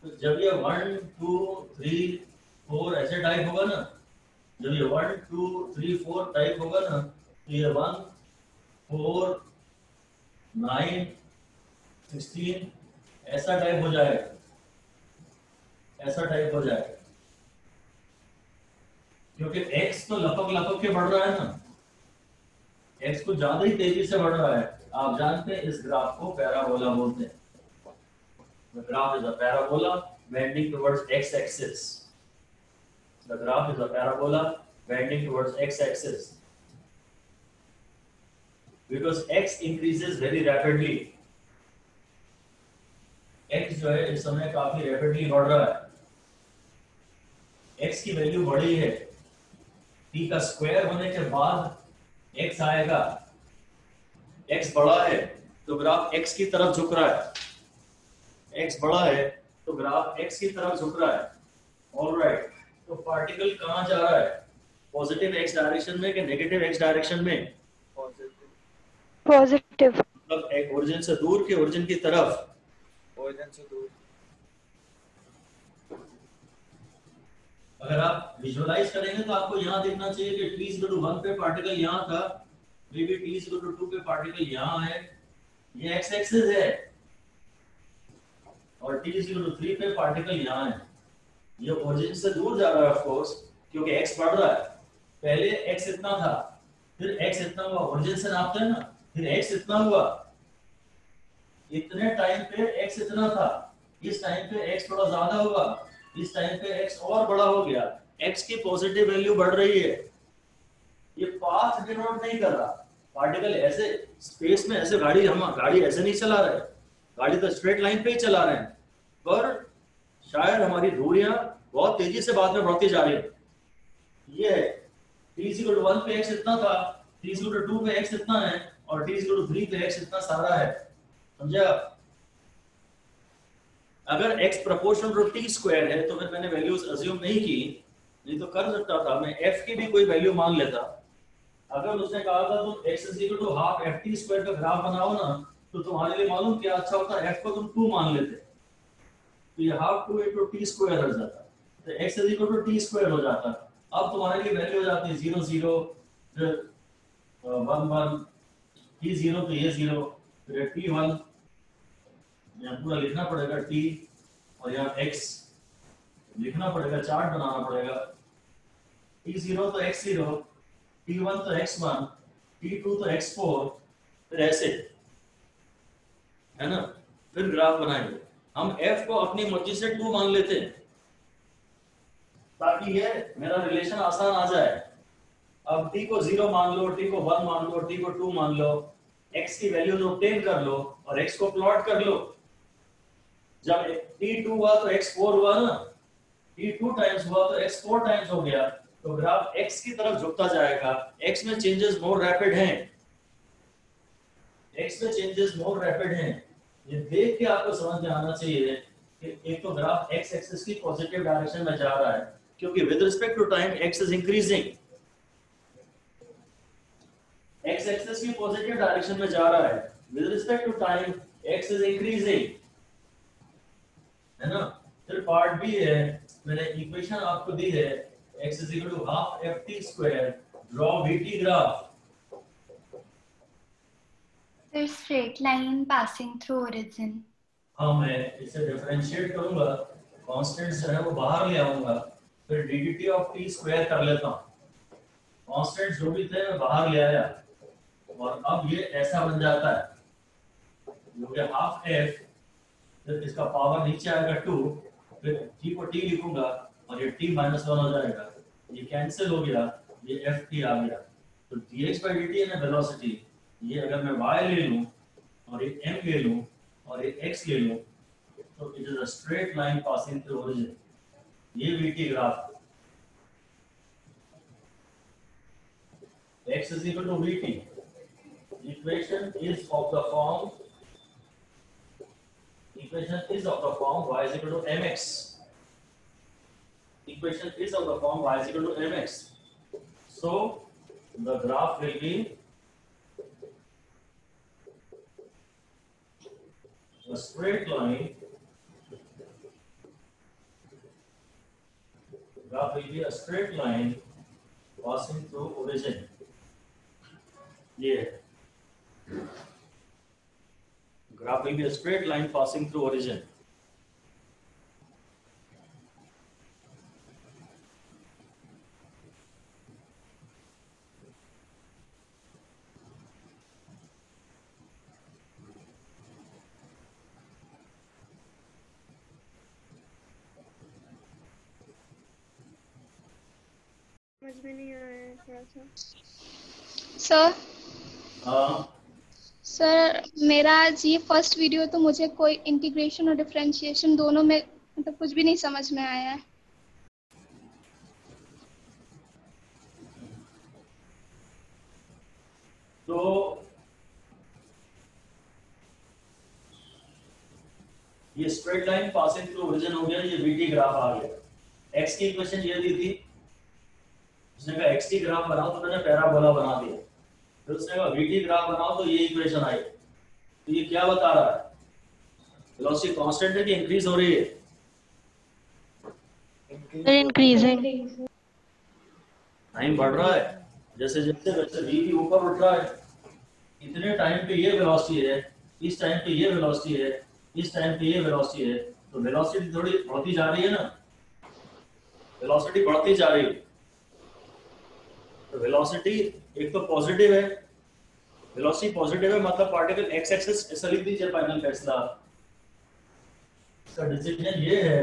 तो जब ये 1 2 3 4 ऐसे टाइप होगा ना, जब ये 1 2 3 4 टाइप होगा ना, तो ये 1 4 9 16 ऐसा टाइप हो जाएगा, ऐसा टाइप हो जाएगा, क्योंकि x तो लपक के बढ़ रहा है ना, x कुछ ज्यादा ही तेजी से बढ़ रहा है। आप जानते हैं इस ग्राफ को पैराबोला बोलते हैं। The graph is a parabola bending towards x-axis. The graph is a parabola bending towards x-axis. Because x increases very rapidly. x जो है इस समय काफी रैपिडली बढ़ रहा है। x की वैल्यू बढ़ी है, t का स्क्वायर होने के बाद x आएगा, x बड़ा है तो ग्राफ x की तरफ झुक रहा है, x बड़ा है तो ग्राफ x की तरफ झुक रहा है। ऑलराइट, तो पार्टिकल कहाँ जा रहा है, पॉजिटिव x डायरेक्शन में कि नेगेटिव x डायरेक्शन में? पॉजिटिव। मतलब एक ओरिजिन से दूर के ओरिजिन की तरफ, ओरिजिन से दूर। अगर आप विजुअलाइज करेंगे तो आपको यहाँ देखना चाहिए कि t = 1 पे पार्टिकल यहाँ था, may be t equal to 2 पे पार्टिकल यहाँ है, ये x एक्सिस है, और t इक्वल टू 3 पे पार्टिकल यहाँ है। ये ओरिजिन से दूर जा रहा है ऑफ कोर्स, क्योंकि x बढ़ रहा है। पहले x इतना था, फिर x इतना हुआ, ओरिजिन से नापते हैं ना, फिर x इतना हुआ, इतने टाइम पे x इतना था, इस टाइम पे x थोड़ा ज्यादा हुआ, इस टाइम पे x और बड़ा हो गया, x की पॉजिटिव वैल्यू बढ़ रही है। ये पाथ डिनोट नहीं कर रहा, पार्टिकल ऐसे स्पेस में ऐसे गाड़ी ऐसे नहीं चला रहे, गाड़ी तो स्ट्रेट लाइन पे ही चला रहे हैं, पर शायद हमारी दूरियां बहुत तेजी से बाद में बढ़ती जा रही है। ये है t इक्वल टू 1 पे x इतना था, t इक्वल टू 2 पे x इतना है, और t इक्वल टू 3 पे x इतना सारा है। समझे आप? अगर x proportional to t square है तो फिर मैंने वैल्यूज अज्यूम नहीं की, नहीं तो कर सकता था मैं f की भी कोई वैल्यू मान लेता। अगर उसने कहा था तुम x is equal to half ft square का ग्राफ बनाओ ना, तो तुम्हारे लिए मालूम क्या अच्छा होता, f को तुम 2 मान लेते, तो ये हाफ 2 into t स्क्वायर हो जाता, तो x is equal to t square हो जाता। अब तुम्हारे लिए वैल्यू हो जाती है 0 0, फिर 1 1, t 0 तो ये 0, फिर t 1, यहाँ पूरा लिखना पड़ेगा t, और यहाँ x लिखना पड़ेगा, चार्ट बनाना पड़ेगा, t 0 तो x 0, t 1 तो x 1, t 2 तो x 4, फिर ऐसे है ना, फिर ग्राफ बनाएंगे। हम f को अपनी मर्जी से 2 मान लेते हैं ताकि ये मेरा रिलेशन आसान आ जाए। अब t को 0 मान लो, t को 1 मान लो, t को 2 मान लो, x की वैल्यूज ऑब्टेन कर लो और x को प्लॉट कर लो। जब t 2 हुआ तो x 4 हुआ ना, t 2 टाइम्स हुआ तो x 4 टाइम्स हो गया, तो ग्राफ x की तरफ झुकता जाएगा। x में चेंजेस मोर रैपिड हैं, x में चेंजेस मोर रैपिड हैं। ये देख के आपको समझ में आना चाहिए कि एक तो ग्राफ x एक्सिस की पॉजिटिव डायरेक्शन में जा रहा है, क्योंकि with respect to time x is increasing, x axis की पॉजिटिव डायरेक्शन में जा रहा है, with respect to time x is increasing, है ना। फिर पार्ट बी है, मैंने इक्वेशन आपको दी है, x is equal to half ft square, draw vt graph. The straight line passing through origin. हाँ, मैं इसे डिफरेंशिएट करूंगा, कांस्टेंट्स जो है वो बाहर ले आऊंगा, फिर dt ऑफ t स्क्वायर कर लेता हूँ। कांस्टेंट्स जो भी थे मैं बाहर ले आया, और अब ये ऐसा बन जाता है, जो कि हाफ f, फिर इसका पावर नीचे आएगा 2, फिर t को t लिखूंगा और ये t -1 हो जाएगा, ये कैंसिल हो गया, ये ft आ गया। तो dx/dt है ना वेलोसिटी, ये अगर मैं y ले लूं और एक m ले लूं और एक x ले लूं, तो it is a straight line passing through origin. ये vt graph, x is equal to vt, equation is of the form y is equal to mx, equation is of the form y is equal to mx. So the graph will be a straight line, graph will be a straight line passing through origin. Yeah, graph will be a straight line passing through origin. समझ में नहीं आया है थोड़ा सा। Sir मेरा आज ये फर्स्ट वीडियो, तो मुझे कोई इंटीग्रेशन और डिफरेंशिएशन दोनों में मतलब कुछ भी नहीं समझ में आया है। तो ये straight line passing through origin हो गया, ये vt ग्राफ आ गया। x की इक्वेशन ये दी थी, उसने कहा x की ग्राफ बनाओ, तो मैंने पैराबोला बना दिया। फिर उसने कहा vt ग्राफ बनाओ, तो ये इक्वेशन आई। तो ये क्या बता रहा है, वेलोसिटी कांस्टेंट है कि इंक्रीज हो रही है? इंक्रीजिंग। टाइम बढ़ रहा है, जैसे जैसे वैसे v भी ऊपर उठ रहा है, इतने टाइम पे ये वेलोसिटी है, इस टाइम पे ये वेलोसिटी है, इस टाइम पे ये वेलोसिटी है, तो वेलोसिटी थोड़ी बढ़ती जा रही है ना, वेलोसिटी बढ़ती जा रही है। तो वेलोसिटी एक तो पॉजिटिव है, वेलोसिटी पॉजिटिव है मतलब पार्टिकल एक्स एक्सिस, ऐसा लिख दीजिए फाइनल फैसला। इसका डिसीजन ये है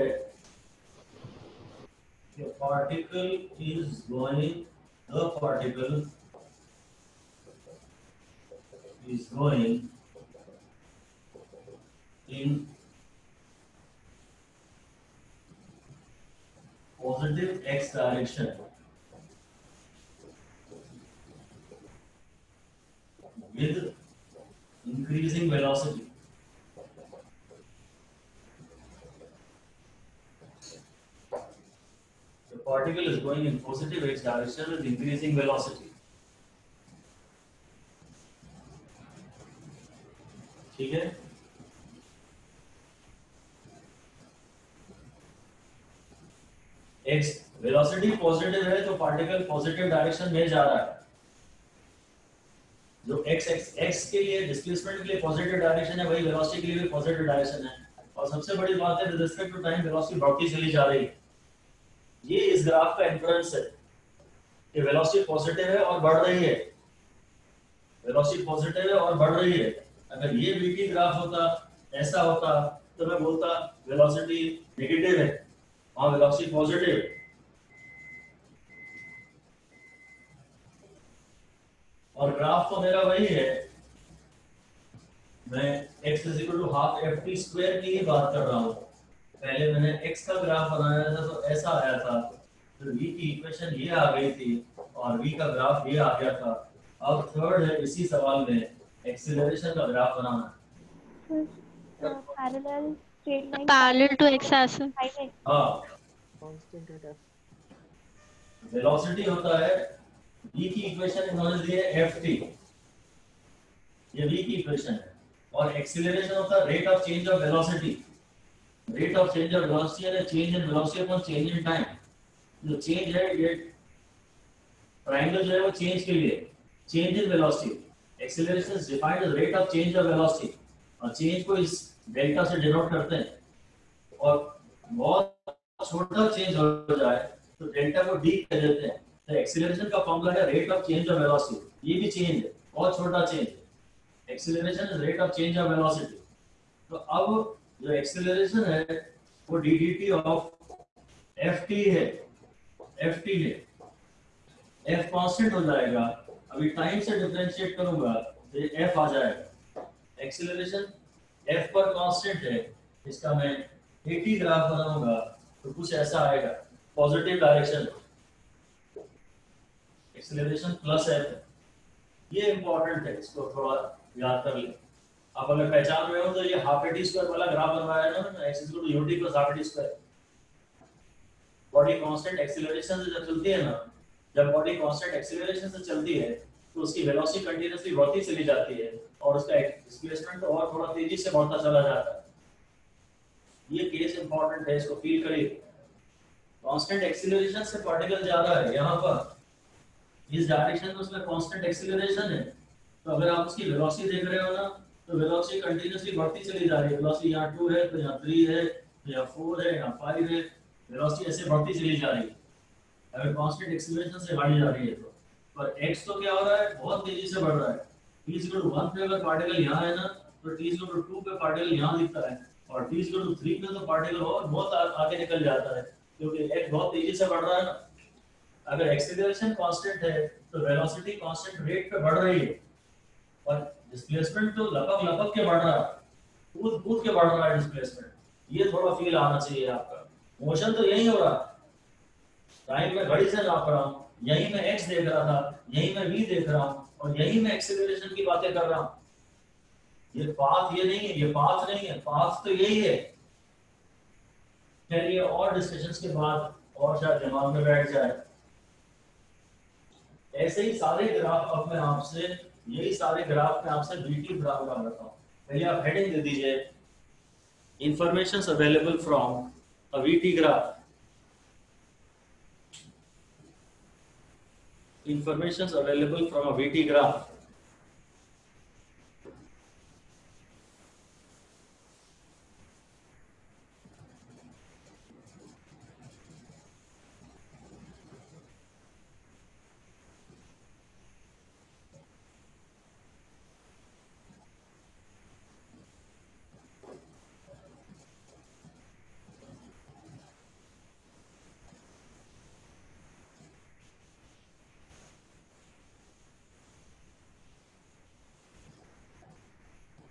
कि particle is going, the particle is going in positive x direction with increasing velocity. The particle is going in positive x direction with increasing velocity. ठीक है, x वेलोसिटी पॉजिटिव है तो पार्टिकल पॉजिटिव डायरेक्शन में जा रहा है। जो x के लिए डिस्प्लेसमेंट के लिए पॉजिटिव डायरेक्शन है, वही वेलोसिटी के लिए भी पॉजिटिव डायरेक्शन है। और सबसे बड़ी बात है, with respect to time velocity बढ़ती चली जा रही है। ये इस ग्राफ का इन्फ्लुएंस है कि वेलोसिटी पॉजिटिव है और बढ़ रही है, वेलोसिटी पॉजिटिव है और बढ़ रही है। अगर ये वीटी ग्राफ होता, ऐसा होता, तो मैं बोलता वेलोसिटी नेगेटिव है, वहां वेलोसिटी पॉजिटिव है। और ग्राफ तो मेरा वही है, मैं x equal to half F T square की ही बात कर रहा हूँ। पहले मैंने x का ग्राफ बनाया था तो ऐसा आया था, तो v की इक्वेशन ये आ गई थी और v का ग्राफ ये आ गया था। अब थर्ड है इसी सवाल में एक्सीलरेशन का ग्राफ बनाना। Parallel straight line parallel to X axis. हाँ, वेलोसिटी होता है v की इक्वेशन इन्होंने दी है ft, ये v की इक्वेशन है। और एक्सीलरेशन होता है rate of change of velocity, rate of change of velocity है change in velocity upon change in time. जो चेंज है ये ट्रायंगल जो है वो चेंज के लिए, change in velocity. Acceleration is defined as rate of change of velocity, और चेंज को इस डेल्टा से डिनोट करते हैं। और बहुत छोटा चेंज हो जाए तो डेल्टा को डी कह देते हैं। तो एक्सीलरेशन का फॉर्मूला है rate of change of velocity, ये भी चेंज है, बहुत छोटा चेंज है। Acceleration is rate of change of velocity. तो अब जो एक्सीलरेशन है वो dt ऑफ ft है, ft है, f कांस्टेंट हो जाएगा। अभी टाइम से डिफरेंशिएट करूंगा तो ये f आ जाएगा। एक्सीलरेशन f पर कांस्टेंट है, इसका मैं at ग्राफ बनाऊंगा तो कुछ ऐसा आएगा, positive direction, acceleration plus f। ये इंपॉर्टेंट है, इसको थोड़ा याद कर ले। आप अगर पहचान रहे हो तो ये हाफ एटी स्क्वायर वाला ग्राफ बनवाया है ना, x equal to ut plus half a t square. Body constant acceleration से जब चलती है ना, जब बॉडी कांस्टेंट एक्सीलरेशन से चलती है तो उसकी वेलोसिटी कंटीन्यूअसली बढ़ती चली जाती है और उसका डिस्प्लेसमेंट और थोड़ा तेजी से बढ़ता चला जाता है। ये केस इंपॉर्टेंट है, इसको फील करिए। कांस्टेंट एक्सीलरेशन से पार्टिकल जा रहा है यहाँ पर इस डायरेक्शन में, उसमें कांस्टेंट एक्सीलरेशन है। तो अगर आप उसकी वेलोसिटी देख रहे हो ना, तो वेलोसिटी कंटीन्यूअसली बढ़ती चली जा रही है। वेलोसिटी यहाँ 2 है, तो यहाँ 3 है, तो यहाँ 4 है, यहाँ 5 है, वेलोसिटी ऐसे बढ़ती चली जा रही है अगर कांस्टेंट एक्सीलरेशन से बढ़ी जा रही है तो। पर x तो क्या हो रहा है, बहुत तेजी से बढ़ रहा है। t इक्वल टू 1 पे अगर पार्टिकल यहाँ है ना, तो t इक्वल टू 2 पे पार्टिकल यहाँ दिखता है, और t इक्वल टू 3 पे तो पार्टिकल और बहुत आगे निकल जाता है, क्योंकि x बहुत तेजी से बढ़ रहा है ना। अगर एक्सीलरेशन कांस्टेंट है तो वेलोसिटी कांस्टेंट रेट पे बढ़ रही है, और डिस्प्लेसमेंट तो लगभग के बढ़ रहा है, कूद के बढ़ रहा है डिस्प्लेसमेंट। ये थोड़ा फील आना चाहिए आपका। मोशन तो यही हो रहा है, टाइम में घड़ी से नाप रहा हूँ, यही मैं x देख रहा था, यही मैं v देख रहा हूँ, और यही मैं एक्सीलरेशन की बातें कर रहा हूँ। ये पाथ ये नहीं है, ये पाथ नहीं है, पाथ तो यही है। खैर ये और डिस्कशंस के बाद और शायद दिमाग में बैठ जाए। ऐसे ही सारे ग्राफ अब मैं आपसे, यही सारे ग्राफ में आपसे बीटी ग्राफ बना रहा हूँ। पहले आप हेडिंग दे दीजिए, information available from a VT graph. information available from a VT graph.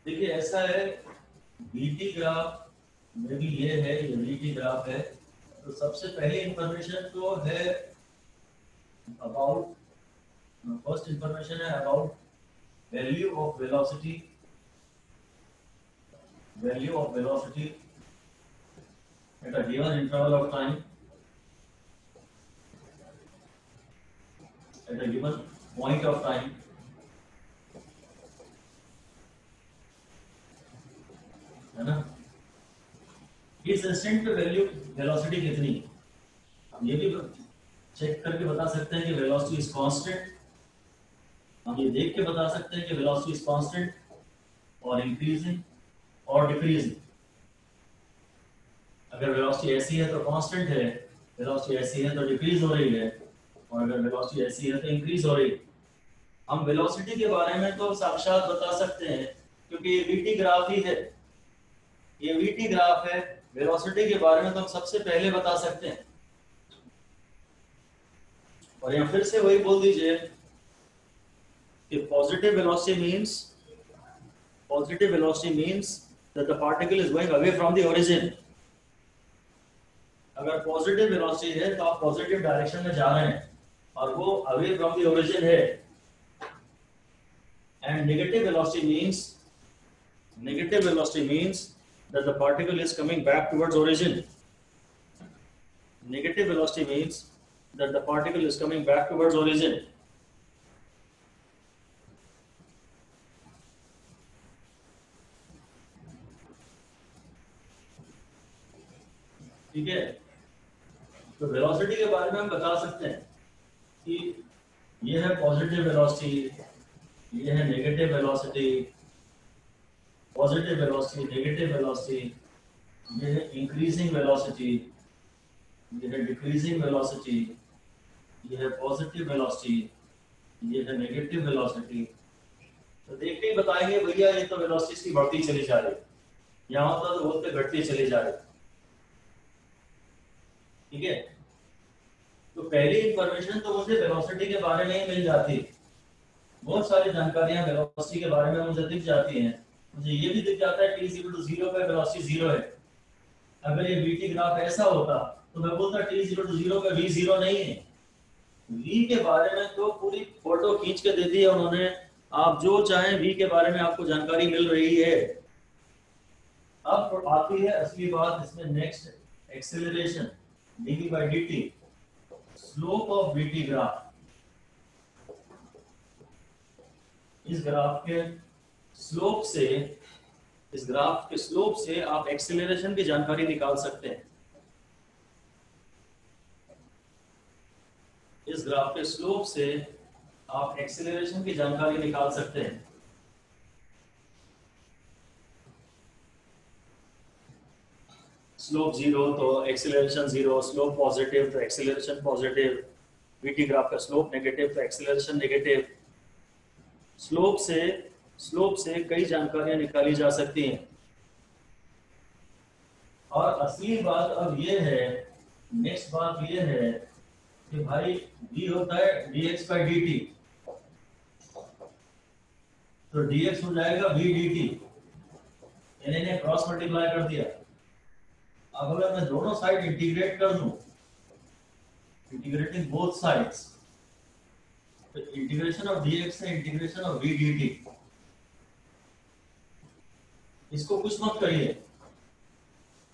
देखिए ऐसा है, VT ग्राफ में भी ये है, ये VT ग्राफ है। तो सबसे पहली इंफॉर्मेशन तो है अबाउट, फर्स्ट इंफॉर्मेशन है about value of velocity, value of velocity at a given interval of time, at a given point of time. है ना? इस इंस्टेंट पे वैल्यू वेलोसिटी कितनी है, हम ये भी चेक करके बता सकते हैं कि वेलोसिटी इज कांस्टेंट। हम ये देख के बता सकते हैं कि वेलोसिटी इज कांस्टेंट और इंक्रीजिंग और डिक्रीजिंग। अगर वेलोसिटी ऐसी है तो कांस्टेंट है, वेलोसिटी ऐसी है तो डिक्रीज हो रही है, और अगर वेलोसिटी ऐसी है तो इंक्रीज हो रही है। हम वेलोसिटी के बारे में तो साक्षात बता सकते हैं क्योंकि ये VT ग्राफ ही है, ये VT ग्राफ है। वेलोसिटी के बारे में तो हम सबसे पहले बता सकते हैं। और यहाँ फिर से वही बोल दीजिए कि positive velocity means that the particle is going away from the origin. अगर पॉजिटिव वेलोसिटी है तो आप पॉजिटिव डायरेक्शन में जा रहे हैं और वो अवे फ्रॉम द ओरिजिन है। And negative velocity means that the particle is coming back towards origin. Negative velocity means that the particle is coming back towards origin. ठीक है? तो वेलोसिटी के बारे में हम बता सकते हैं कि ये है पॉजिटिव वेलोसिटी, ये है negative velocity, positive velocity, negative velocity, ये है इंक्रीजिंग वेलोसिटी, ये है डिक्रीजिंग वेलोसिटी, ये है पॉजिटिव वेलोसिटी, ये है नेगेटिव वेलोसिटी। तो देख के ही बताएंगे भैया ये तो वेलोसिटी इसकी बढ़ती चली जा रही है, यहाँ तो बोलते घटती चली जा रही है। ठीक है? तो पहली इंफॉर्मेशन तो मुझे वेलोसिटी के बारे में ही मिल जाती है। बहुत सारी जानकारियां वेलोसिटी के बारे में मुझे दिख जाती हैं। मुझे ये भी दिख जाता है t0 पे वेलोसिटी 0 है। अगर ये VT ग्राफ ऐसा होता तो मैं बोलता t0 पे v 0 नहीं है। v के बारे में तो पूरी फोटो खींच के दे दी है उन्होंने, आप जो चाहें v के बारे में आपको जानकारी मिल रही है। अब आती है असली बात इसमें, next acceleration dv/dt, slope of VT graph. इस ग्राफ के स्लोप से, इस ग्राफ के स्लोप से आप एक्सेलरेशन की जानकारी निकाल सकते हैं। इस ग्राफ के स्लोप से आप एक्सेलरेशन की जानकारी निकाल सकते हैं। स्लोप 0 तो एक्सेलरेशन 0, स्लोप पॉजिटिव तो एक्सेलरेशन पॉजिटिव, VT ग्राफ का स्लोप नेगेटिव तो एक्सेलरेशन नेगेटिव। स्लोप से कई जानकारियां निकाली जा सकती हैं। और असली बात अब ये है, नेक्स्ट बात ये है कि भाई v होता है dx/dt, तो dx हो जाएगा v dt, इन्हें क्रॉस मल्टीप्लाई कर दिया। अब अगर मैं दोनों साइड इंटीग्रेट कर दूं, इंटीग्रेटिंग बोथ साइड्स, तो इंटीग्रेशन ऑफ dx है इंटीग्रेशन ऑफ v dt। इसको कुछ मत करिए,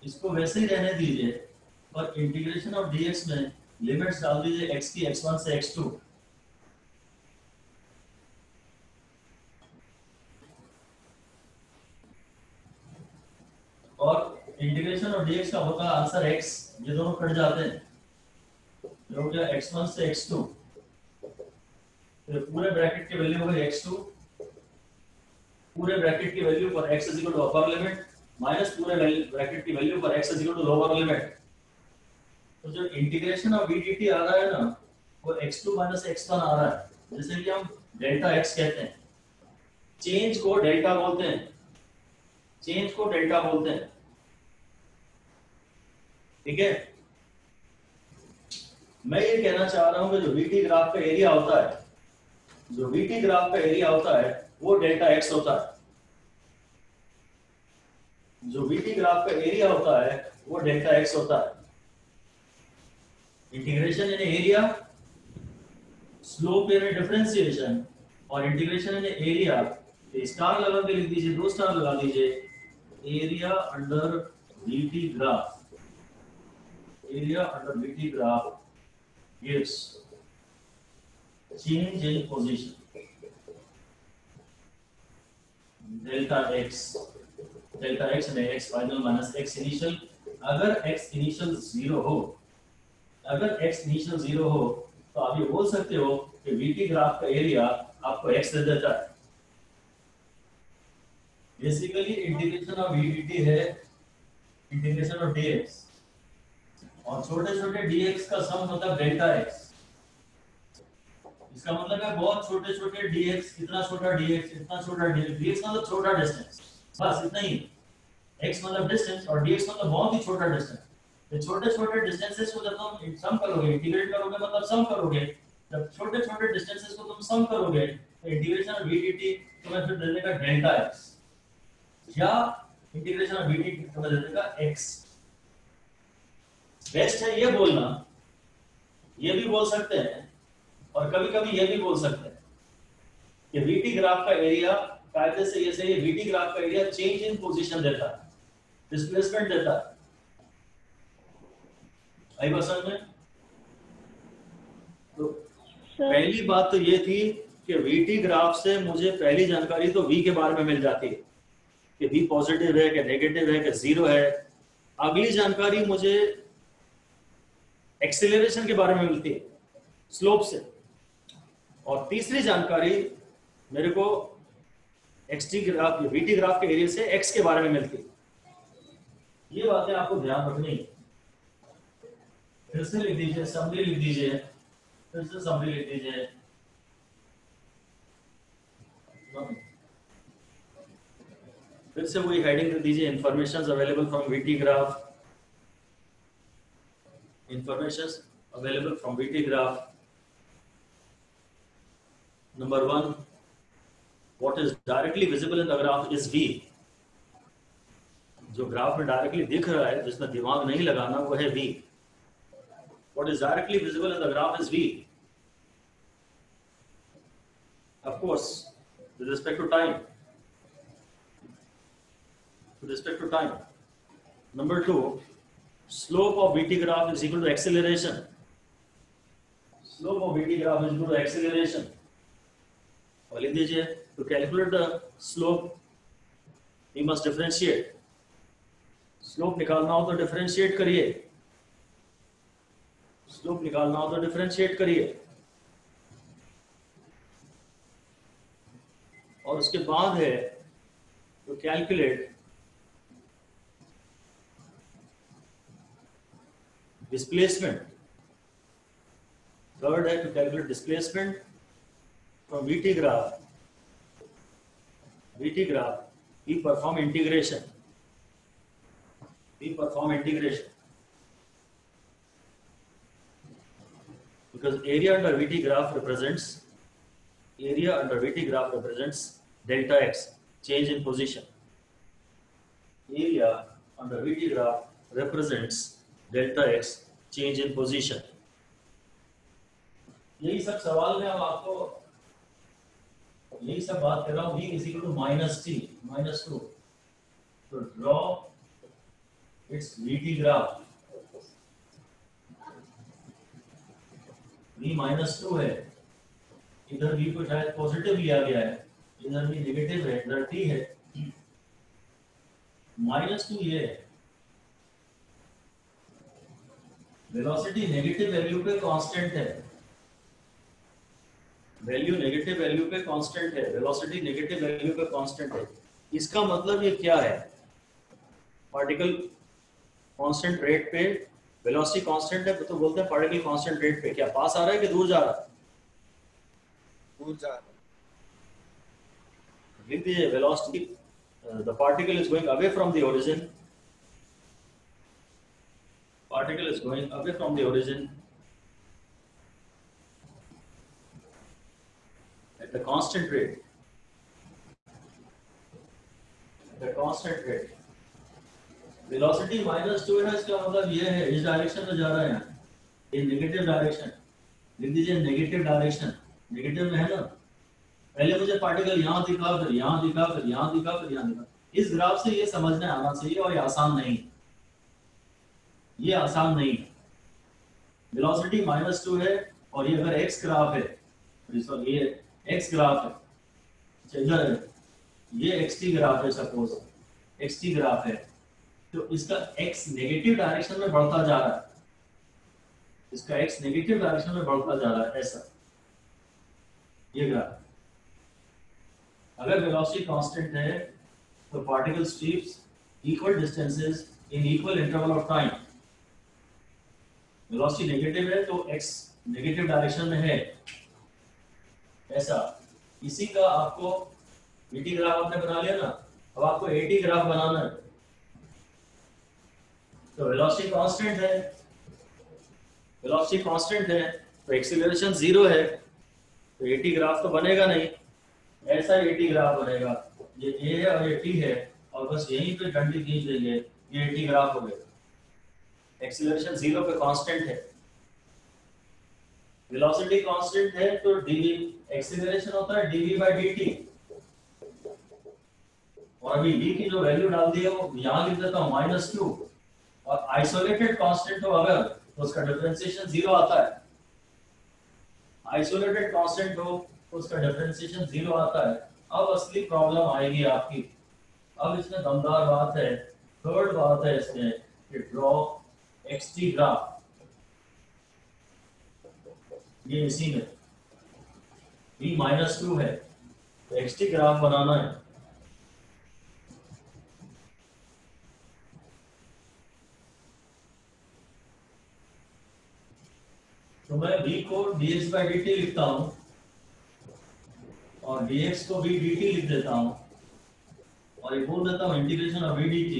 इसको वैसे ही रहने दीजिए, और इंटीग्रेशन ऑफ dx में लिमिट्स डाल दीजिए x की x1 से x2। और इंटीग्रेशन ऑफ dx का होगा आंसर x, ये दोनों कट जाते हैं, हो गया x1 से x2। फिर पूरे ब्रैकेट की वैल्यू होगी x2, पूरे ब्रैकेट की वैल्यू पर x is equal to upper limit minus पूरे ब्रैकेट की वैल्यू पर x is equal to lower limit. तो जो इंटीग्रेशन ऑफ v dt आ रहा है ना, वो x2 माइनस x1 आ रहा है, जिसे कि हम डेल्टा x कहते हैं। चेंज को डेल्टा बोलते हैं, चेंज को डेल्टा बोलते हैं, ठीक है। मैं ये कहना चाह रहा हूं कि जो VT ग्राफ का एरिया होता है, जो VT ग्राफ का एरिया होता है वो डेल्टा x होता है। जो VT ग्राफ का एरिया होता है वो डेल्टा x होता है। Integration in area, slope in differentiation और इंटीग्रेशन इन एरिया, स्टार लगा के लिख दीजिए, 2 स्टार लगा दीजिए। Area under VT graph, area under VT graph gives change in position delta x and x final minus x initial। अगर x initial 0 हो, अगर x initial 0 हो तो आप ये बोल सकते हो कि VT ग्राफ का एरिया आपको x दे देता है। बेसिकली इंटीग्रेशन ऑफ VDT है इंटीग्रेशन ऑफ dx, और छोटे छोटे dx का सम मतलब डेल्टा x। इसका मतलब है बहुत छोटे छोटे dx, कितना छोटा dx, इतना छोटा dx, dx मतलब छोटा डिस्टेंस, बस इतना ही। x मतलब डिस्टेंस और dx मतलब बहुत ही छोटा डिस्टेंस। तो छोटे छोटे डिस्टेंसेस को जब तुम सम करोगे, इंटीग्रेट करोगे मतलब सम करोगे, जब छोटे छोटे डिस्टेंसेस को तुम सम करोगे तो इंटीग्रेशन ऑफ vdt तुम्हें फिर दे देगा डेल्टा x, या इंटीग्रेशन ऑफ vdt तुम्हें दे देगा x। बेस्ट है ये बोलना, ये भी बोल सकते हैं और कभी कभी ये भी बोल सकते हैं कि VT ग्राफ का एरिया कायदे से ये सही है, VT ग्राफ का एरिया चेंज इन पोजीशन देता है, डिस्प्लेसमेंट देता है। आई बात समझ में? तो पहली बात तो ये थी कि VT ग्राफ से मुझे पहली जानकारी तो V के बारे में मिल जाती है कि V पॉजिटिव है कि नेगेटिव है कि जीरो है। अगली जानकारी मुझे एक्सेलरेशन के बारे में मिलती है स्लोप से, और तीसरी जानकारी मेरे को XT ग्राफ, VT ग्राफ के एरिया से X के बारे में मिलती है। ये बातें आपको ध्यान रखनी है। फिर से लिख दीजिए, समरी लिख दीजिए, फिर से समरी लिख दीजिए। फिर से वही हेडिंग लिख दीजिए, information available from VT graph, information available from VT graph। Number 1, what is directly visible in the graph is V। जो ग्राफ में डायरेक्टली दिख रहा है, जिसमें दिमाग नहीं लगाना, वो है V। What is directly visible in the graph is V। Of course, with respect to time, with respect to time। Number 2, slope of VT graph is equal to acceleration। Slope of VT graph is equal to acceleration। और लिख दीजिए, to calculate the slope we must differentiate। slope निकालना हो तो differentiate करिए, slope निकालना हो तो differentiate करिए। और उसके बाद है to calculate displacement। Third है to calculate displacement from VT graph। VT graph, we perform integration। We perform integration because area under VT graph represents, area under VT graph represents delta x, change in position। Area under VT graph represents delta x, change in position। यही सब सवाल में अब आपको यही सब बात कर रहा हूँ। V is equal to -t, -2। तो draw it's VT graph. V -2 है, इधर V को शायद पॉजिटिव लिया गया है, इधर V नेगेटिव है, इधर t है। -2 ये है, वेलोसिटी नेगेटिव वैल्यू पे कांस्टेंट है, वैल्यू नेगेटिव वैल्यू पे कांस्टेंट है, वेलोसिटी नेगेटिव वैल्यू पे कांस्टेंट है, इसका मतलब ये क्या है? पार्टिकल कांस्टेंट रेट पे वेलोसिटी कांस्टेंट है तो बोलते हैं पार्टिकल कांस्टेंट रेट पे क्या पास आ रहा है कि दूर जा रहा है? दूर जा रहा है। लिख दीजिए velocity, the particle is going away from the origin, particle is going away from the origin at the constant rate. The constant rate. Velocity -2 है, इसका मतलब ये है इस डायरेक्शन में जा रहा है, ये नेगेटिव डायरेक्शन, लिख दीजिए नेगेटिव डायरेक्शन, नेगेटिव में है ना। पहले मुझे पार्टिकल यहाँ दिखा, फिर यहाँ दिखा, फिर यहाँ दिखा, फिर यहाँ दिखा। इस ग्राफ से ये समझने आना चाहिए और ये आसान नहीं, ये आसान नहीं है। वेलोसिटी -2 है और ये अगर x ग्राफ है, ये x ग्राफ है, इधर ये xt ग्राफ है, सपोज xt ग्राफ है, तो इसका x नेगेटिव डायरेक्शन में बढ़ता जा रहा है, इसका x नेगेटिव डायरेक्शन में बढ़ता जा रहा है, ऐसा ये ग्राफ। अगर वेलोसिटी कांस्टेंट है तो particle strips equal distances in equal interval of time. Velocity negative है तो x नेगेटिव डायरेक्शन में है, ऐसा। इसी का आपको vt ग्राफ आपने बना लिया ना, अब आपको at ग्राफ बनाना है। तो वेलोसिटी कांस्टेंट है, वेलोसिटी कांस्टेंट है तो एक्सीलरेशन 0 है, तो at ग्राफ तो बनेगा नहीं, ऐसा at ग्राफ बनेगा। ये a है और ये t है और बस यहीं पे डंडी खींच देंगे, ये at ग्राफ हो गया। एक्सीलरेशन 0 पे कांस्टेंट है, वेलोसिटी कांस्टेंट है तो dv एक्सीलरेशन होता है dv/dt, और अभी v की जो वैल्यू डाल दी है वो यहाँ लिख देता हूँ -2, और आइसोलेटेड कांस्टेंट हो अगर तो उसका डिफरेंशिएशन 0 आता है, आइसोलेटेड कांस्टेंट हो तो उसका डिफरेंशिएशन 0 आता है। अब असली प्रॉब्लम आएगी आपकी, अब इसमें दमदार बात है, थर्ड बात है इसमें कि ड्रॉ xt ग्राफ। ये इसी में v -2 है तो xt ग्राफ बनाना है। तो मैं v को dx/dt लिखता हूं और dx को v dt लिख देता हूं, और ये बोल देता हूं integration of v dt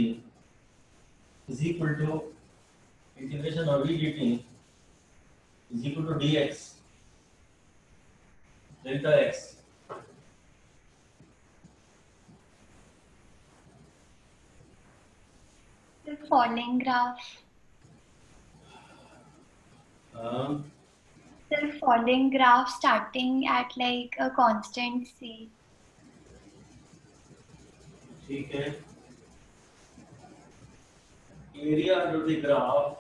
is equal to integration of v dt is equal to dx delta x। The falling graph. The falling graph starting at like a constant c. ठीक है, area under the graph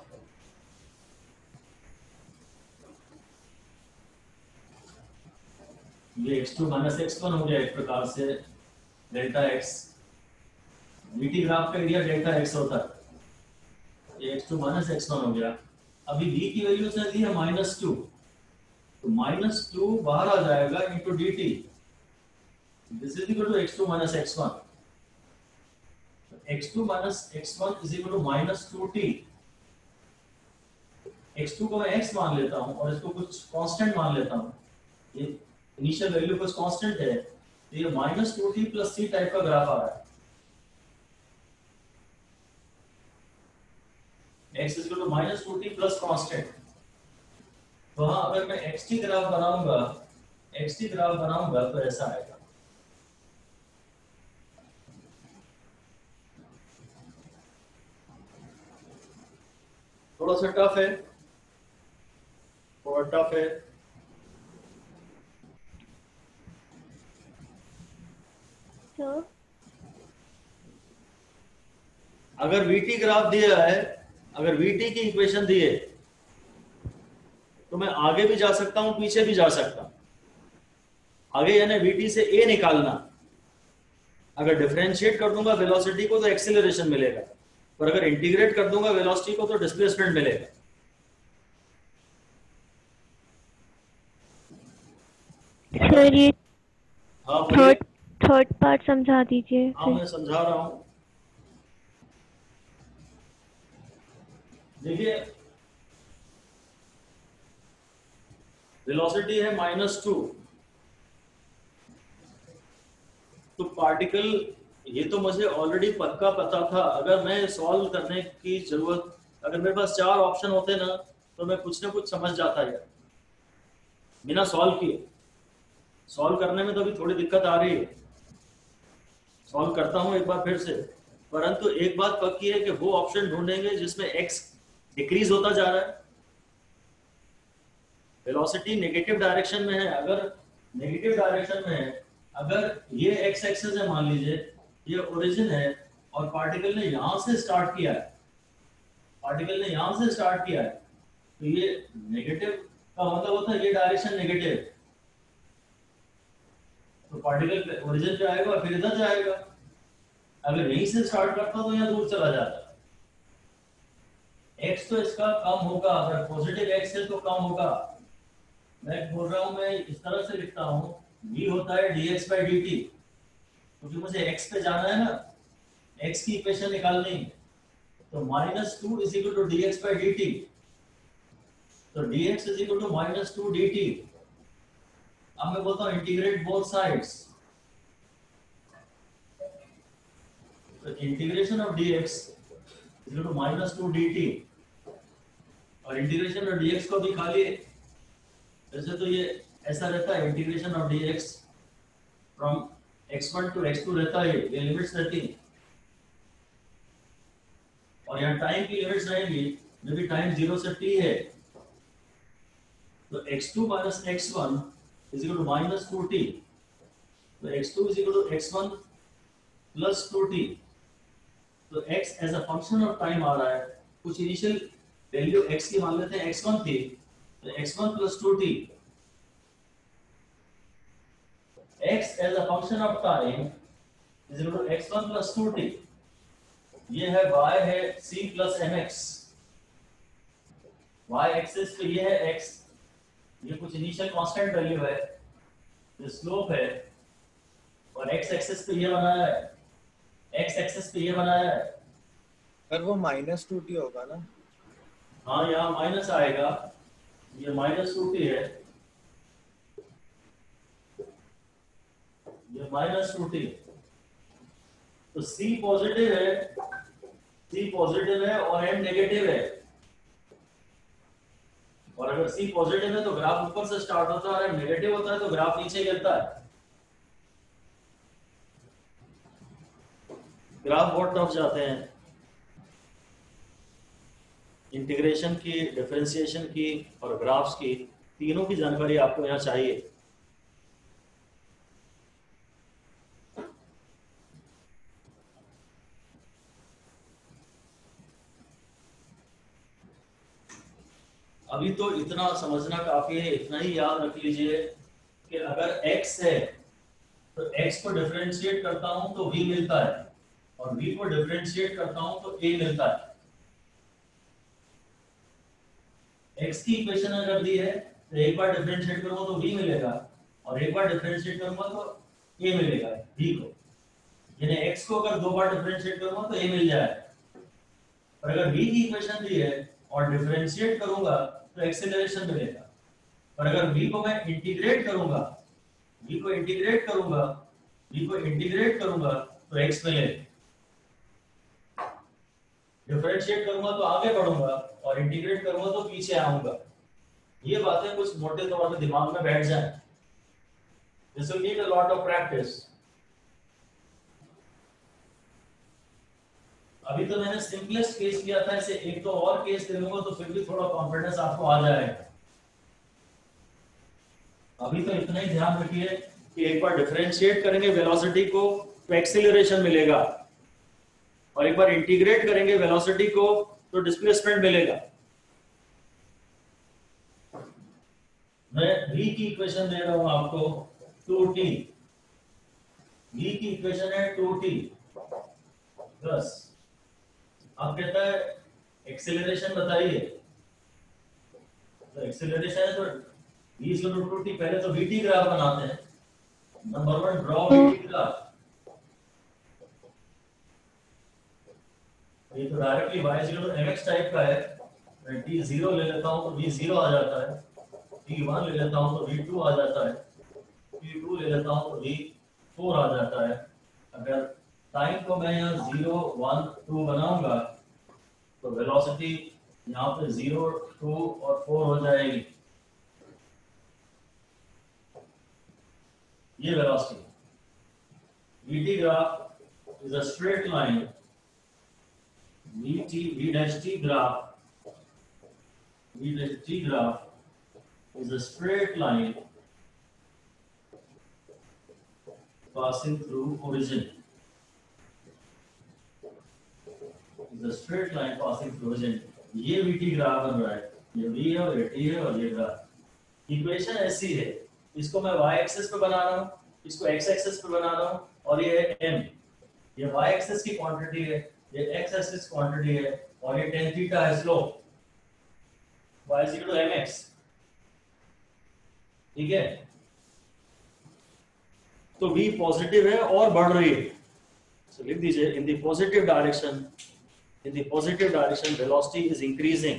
ये x2 - x1 हो गया एक प्रकार से, delta x। vt graph का area delta x होता है, ये x2 - x1 हो गया। अभी v की वैल्यू से दी है -2, तो -2 बाहर आ जाएगा into dt, this is equal to x2 - x1, x2 - x1 is equal to -2t। x2 को मैं x मान लेता हूं और इसको कुछ कांस्टेंट मान लेता हूं, ये इनिशियल वैल्यू कुछ कांस्टेंट है, तो ये -2t + c टाइप का ग्राफ आ रहा है। x is equal to -2t plus constant. तो हाँ, अगर मैं xt ग्राफ बनाऊंगा तो ऐसा आएगा। थोड़ा सा टफ है, थोड़ा टफ है। सर अगर vt ग्राफ दिया है, अगर vt की इक्वेशन दी है तो मैं आगे भी जा सकता हूं, पीछे भी जा सकता हूं। आगे यानी vt से a निकालना, अगर डिफरेंशिएट कर दूंगा वेलोसिटी को तो एक्सीलरेशन मिलेगा, और अगर इंटीग्रेट कर दूंगा वेलोसिटी को तो डिस्प्लेसमेंट मिलेगा। सर ये हाँ बोलिए। थर्ड पार्ट समझा दीजिए। हाँ मैं समझा रहा हूँ। देखिए वेलोसिटी है -2, तो पार्टिकल, ये तो मुझे ऑलरेडी पक्का पता था। अगर मैं सॉल्व करने की जरूरत, अगर मेरे पास 4 ऑप्शन होते ना तो मैं कुछ ना कुछ समझ जाता यार, बिना सॉल्व किए। सॉल्व करने में तो अभी थोड़ी दिक्कत आ रही है, सॉल्व करता हूँ एक बार फिर से। परंतु एक बात पक्की है कि वो ऑप्शन ढूंढेंगे जिसमें x डिक्रीज होता जा रहा है, वेलोसिटी नेगेटिव डायरेक्शन में है। अगर नेगेटिव डायरेक्शन में है, अगर ये x एक्सिस है, मान लीजिए ये ओरिजिन है और पार्टिकल ने यहां से स्टार्ट किया है, पार्टिकल ने यहां से स्टार्ट किया है, तो ये नेगेटिव का मतलब होता है ये डायरेक्शन नेगेटिव, तो पार्टिकल ओरिजिन पे आएगा और फिर इधर जाएगा। अगर यहीं से स्टार्ट करता तो यहाँ दूर चला जाता। x तो इसका कम होगा, अगर पॉजिटिव x है तो कम होगा। मैं बोल रहा हूँ, मैं इस तरह से लिखता हूँ, v होता है dx/dt, क्योंकि मुझे x पे जाना है ना, x की इक्वेशन निकालनी है, तो -2 = dx/dt, तो dx = -2 dt। अब मैं बोलता हूँ इंटीग्रेट बोथ साइड्स, तो इंटीग्रेशन ऑफ dx = -2 dt, और इंटीग्रेशन ऑफ dx को भी खाली, वैसे तो ये ऐसा रहता है, integration of dx from x1 to x2 रहता है, ये लिमिट्स रहती हैं, और यहाँ टाइम की लिमिट्स रहेंगी, जो भी टाइम 0 से t है, तो x2 - x1 = -2t, तो x2 = x1 + 2t, तो x as a function of time आ रहा है। कुछ इनिशियल वैल्यू x की मान लेते हैं, x1 थी, तो x1 + 2t, x as a function of time = x1 + 2t, ये है y है c + mx, y एक्सिस पे ये है x, ये कुछ इनिशियल कांस्टेंट वैल्यू है, ये स्लोप है, और x एक्सिस पे ये बनाया है, x एक्सिस पे ये बनाया है। पर वो -2t होगा ना? हाँ यहाँ माइनस आएगा, ये -2t है, ये -2t, तो c पॉजिटिव है, c पॉजिटिव है और m नेगेटिव है, और अगर c पॉजिटिव है तो ग्राफ ऊपर से स्टार्ट होता है, और m नेगेटिव होता है तो ग्राफ नीचे गिरता है, ग्राफ बहुत टफ जाते हैं। इंटीग्रेशन की, डिफरेंशिएशन की और ग्राफ्स की, तीनों की जानकारी आपको यहाँ चाहिए। अभी तो इतना समझना काफी है, इतना ही याद रख लीजिए कि अगर x है तो x को डिफरेंशिएट करता हूं तो v मिलता है, और v को डिफरेंशिएट करता हूं तो a मिलता है। x की इक्वेशन अगर दी है तो एक बार डिफरेंशिएट करूंगा तो v मिलेगा, और एक बार डिफरेंशिएट करूंगा तो a मिलेगा v को, यानी x को अगर 2 बार डिफरेंशिएट करूंगा तो a मिल जाएगा। और अगर v की इक्वेशन दी है और डिफरेंशिएट करूंगा तो एक्सेलरेशन मिलेगा, और अगर v को मैं इंटीग्रेट करूंगा, v को इंटीग्रेट करूंगा, v को इंटीग्रेट करूंगा तो x मिलेगा। डिफरेंशिएट करूंगा तो आगे बढ़ूंगा, और इंटीग्रेट करूंगा तो पीछे आऊंगा। ये बातें कुछ मोटे तौर पे दिमाग में बैठ जाए, this will need a lot of practice. अभी तो मैंने सिंपलेस्ट केस लिया था, ऐसे एक तो और केस दे दूंगा तो फिर भी थोड़ा कॉन्फिडेंस आपको आ जाएगा। अभी तो इतना ही ध्यान रखिए कि एक बार डिफरेंशिएट करेंगे वेलोसिटी को तो एक्सीलरेशन मिलेगा, और एक बार इंटीग्रेट करेंगे वेलोसिटी को तो डिस्प्लेसमेंट मिलेगा। मैं v की इक्वेशन दे रहा हूं आपको 2t, v की इक्वेशन है 2t प्लस, आप कहता है एक्सेलरेशन बताइए, तो एक्सेलरेशन है तो v is equal to 2t, पहले तो vt ग्राफ बनाते हैं. Number 1 draw vt graph. ये तो directly y is equal to mx type का है. मैं t 0 ले लेता हूँ तो v 0 आ जाता है. t 1 ले लेता हूँ तो v 2 आ जाता है. t 2 ले लेता हूँ तो v 4 आ जाता है. अगर टाइम को मैं यहाँ 0 1 2 बनाऊंगा तो वेलोसिटी यहाँ पे 0 2 और 4 हो जाएगी. ये velocity. vt graph is a straight line. v dash t graph is a straight line passing through origin. Is a straight line passing through origin. ये vt ग्राफ बन रहा है. ये v है और ये t है और ये ग्राफ. इक्वेशन ऐसी है. इसको मैं y एक्सिस पे बना रहा हूँ, इसको x एक्सिस पे बना रहा हूँ और ये है m. ये y एक्सिस की क्वांटिटी है, ये x एक्सिस क्वांटिटी है और ये tan थीटा है slope. y is equal to mx. ठीक है. तो v पॉजिटिव है और बढ़ रही है. So लिख दीजिए in the positive direction velocity is increasing.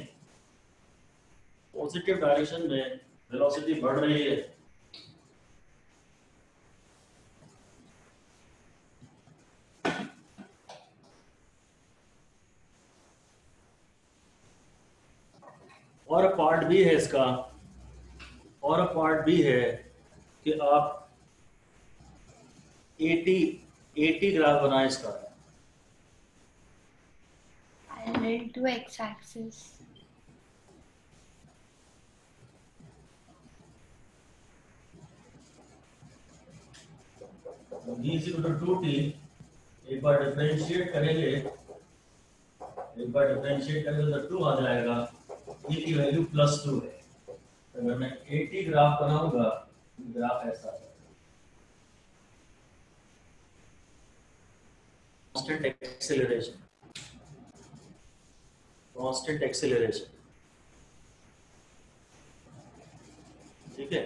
Positive direction में वेलोसिटी बढ़ रही है. और पार्ट भी है इसका, और पार्ट भी है कि आप 80 ग्राफ बनाए इसका. Parallel to x-axis. v is equal to 2t. एक बार डिफरेंशिएट करेंगे तो 2 आ जाएगा. e की वैल्यू +2 है. अगर मैं 80 ग्राफ बनाऊंगा, ग्राफ ऐसा है. Constant acceleration. ठीक है.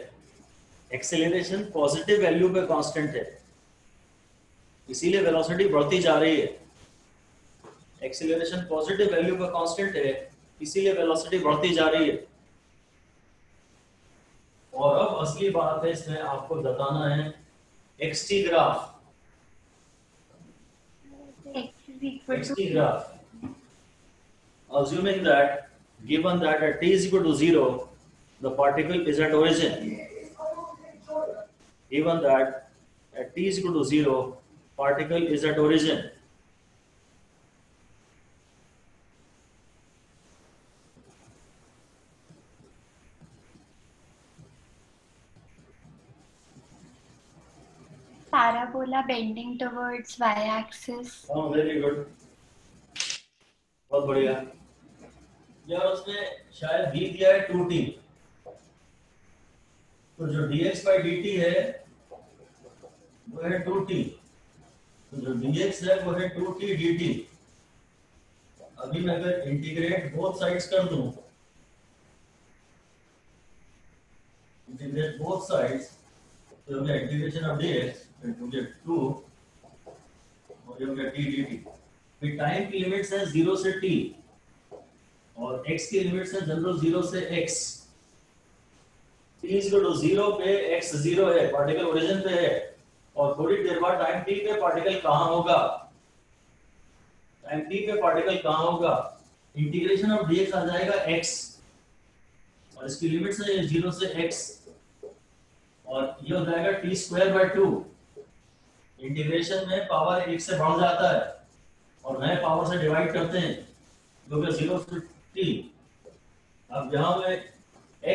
एक्सेलरेशन पॉजिटिव वैल्यू पे कांस्टेंट है, इसीलिए वेलोसिटी बढ़ती जा रही है. एक्सेलरेशन पॉजिटिव वैल्यू पे कांस्टेंट है, इसीलिए वेलोसिटी बढ़ती जा रही है. और अब असली बात है, इसमें आपको बताना है xt graph. X is equal to xt graph. Assuming that given that at t is equal to 0, the particle is at origin. Given that at t is equal to 0, particle is at origin. parabola bending towards y-axis. Oh, very good. बहुत बढ़िया. यार उसने शायद v दिया है 2t. तो जो dx by dt है वो है 2t. तो जो dx है वो है 2t dt. अभी मैं अगर इंटीग्रेट बोथ साइड्स कर दूं, इंटीग्रेट बोथ साइड्स, तो मैं इंटीग्रेशन ऑफ dx into 2 और ये हो गया t dt. फिर टाइम की लिमिट्स है 0 से t और x की लिमिट्स है जनरल 0 से x. t is equal to 0 पे x 0 है, पार्टिकल ओरिजिन पे है, और थोड़ी देर बाद टाइम t पे पार्टिकल कहाँ होगा, टाइम t पे पार्टिकल कहाँ होगा. इंटीग्रेशन ऑफ dx आ जाएगा x और इसकी लिमिट्स है 0 से x और ये हो जाएगा t²/2. इंटीग्रेशन में पावर 1 से बढ़ जाता है और नए पावर से डिवाइड करते हैं, जो कि 0 से t. अब यहाँ में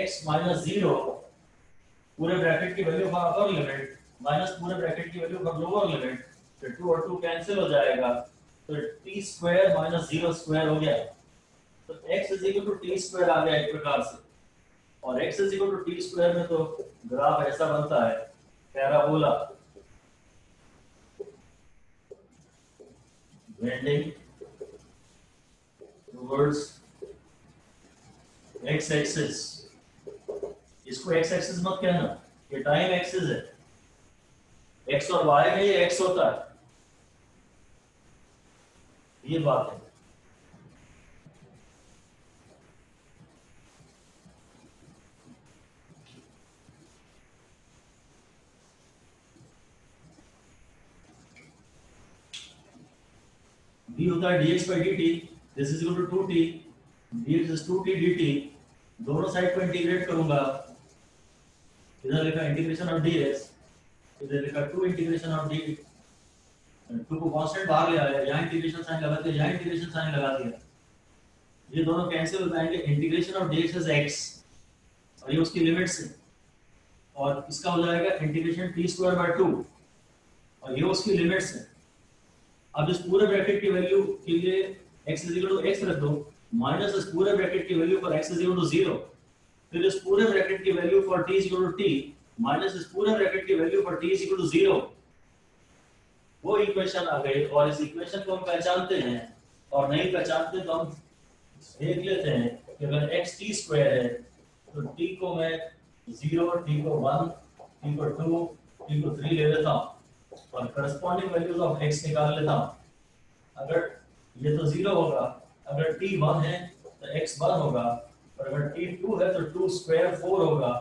x - 0 पूरे ब्रैकेट की value for upper limit minus पूरे ब्रैकेट की वैल्यू फॉर लोअर लिमिट, फिर 2 और 2 कैंसिल हो जाएगा, तो t² - 0² हो गया. तो x = t² आ गया एक प्रकार से. और x = t² में तो ग्राफ ऐसा बनता है, parabola bending towards x axis इसको एक्स एक्सिस मत कहना, ये टाइम एक्सिस है। एक्स और वाई में ये एक्स होता है, ये बात है। b होता है dx by dt, this is equal to 2t, dx इज 2t dt, दोनों साइड को इंटीग्रेट करूंगा, इधर लिखा इंटीग्रेशन ऑफ dx, इधर लिखा 2 इंटीग्रेशन ऑफ dt, 2 को कांस्टेंट बाहर ले आया, यहाँ इंटीग्रेशन साइन लगा दिया, यहाँ इंटीग्रेशन साइन लगा दिया, ये दोनों कैंसिल हो जाएंगे। Integration of dx is x और ये उसकी लिमिट्स है, और इसका हो जाएगा इंटीग्रेशन t²/2 और ये उसकी लिमिट्स है। अब इस पूरे ब्रैकेट की वैल्यू के लिए x x रख दो, माइनस इस पूरे ब्रैकेट की वैल्यू पर x 0, फिर इस पूरे ब्रैकेट की वैल्यू पर t t माइनस इस पूरे ब्रैकेट की वैल्यू पर t 0, वो इक्वेशन आ गई। और इस इक्वेशन को हम पहचानते हैं, और नहीं पहचानते तो हम देख लेते हैं कि अगर x t² है तो t को मैं 0, t को 1, t को 2, t को 3 ले लेता हूँ और करस्पॉन्डिंग वैल्यूज ऑफ x निकाल लेता हूँ। अगर ये तो 0 होगा, अगर t 1 है तो x 1 होगा, और अगर t 2 है तो 2 स्क्वायर 4 होगा,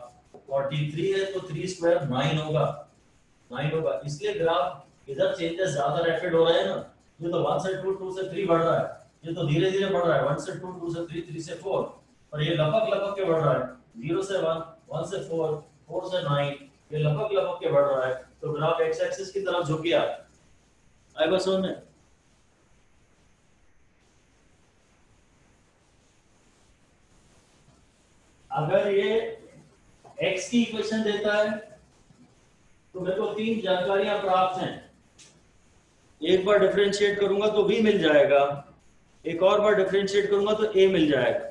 और t 3 है तो 3 स्क्वायर 9 होगा। इसलिए ग्राफ इधर चेंजेस ज्यादा रैपिड हो रहे हैं ना, ये तो 1 से 2, 2 से 3 बढ़ रहा है, ये तो धीरे धीरे बढ़ रहा है, 1 से 2, 2 से 3, 3 से 4, और ये लपक के बढ़ रहा है, 0 से 1, 1 से 4, 4 से 9, ये लपक के बढ़ रहा है। तो ग्राफ एक्स एक्सिस की तरफ झुक गया। आई बस में अगर ये x की इक्वेशन देता है तो मेरे को 3 जानकारियां प्राप्त हैं। एक बार डिफरेंशिएट करूंगा तो v मिल जाएगा, एक और बार डिफरेंशिएट करूंगा तो a मिल जाएगा।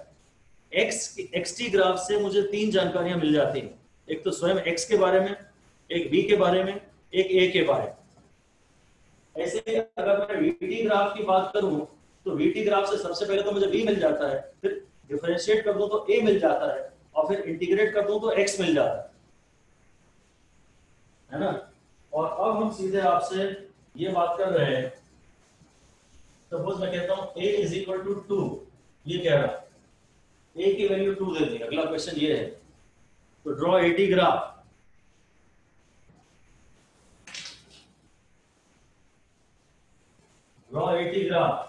xt ग्राफ से मुझे 3 जानकारियां मिल जाती हैं, एक तो स्वयं x के बारे में, एक v के बारे में, एक a के बारे में। ऐसे अगर मैं vt ग्राफ की बात करूं तो vt ग्राफ से सबसे पहले तो मुझे v मिल जाता है, फिर डिफरेंशिएट कर दूं तो a मिल जाता है, और फिर इंटीग्रेट कर दूं तो x मिल जाता है ना। और अब हम सीधे आपसे ये बात कर रहे हैं, सपोज मैं कहता हूं a इज इक्वल टू 2, ये कह रहा a की वैल्यू 2 दे दी। अगला क्वेश्चन ये है, तो draw AT graph. Draw AT graph,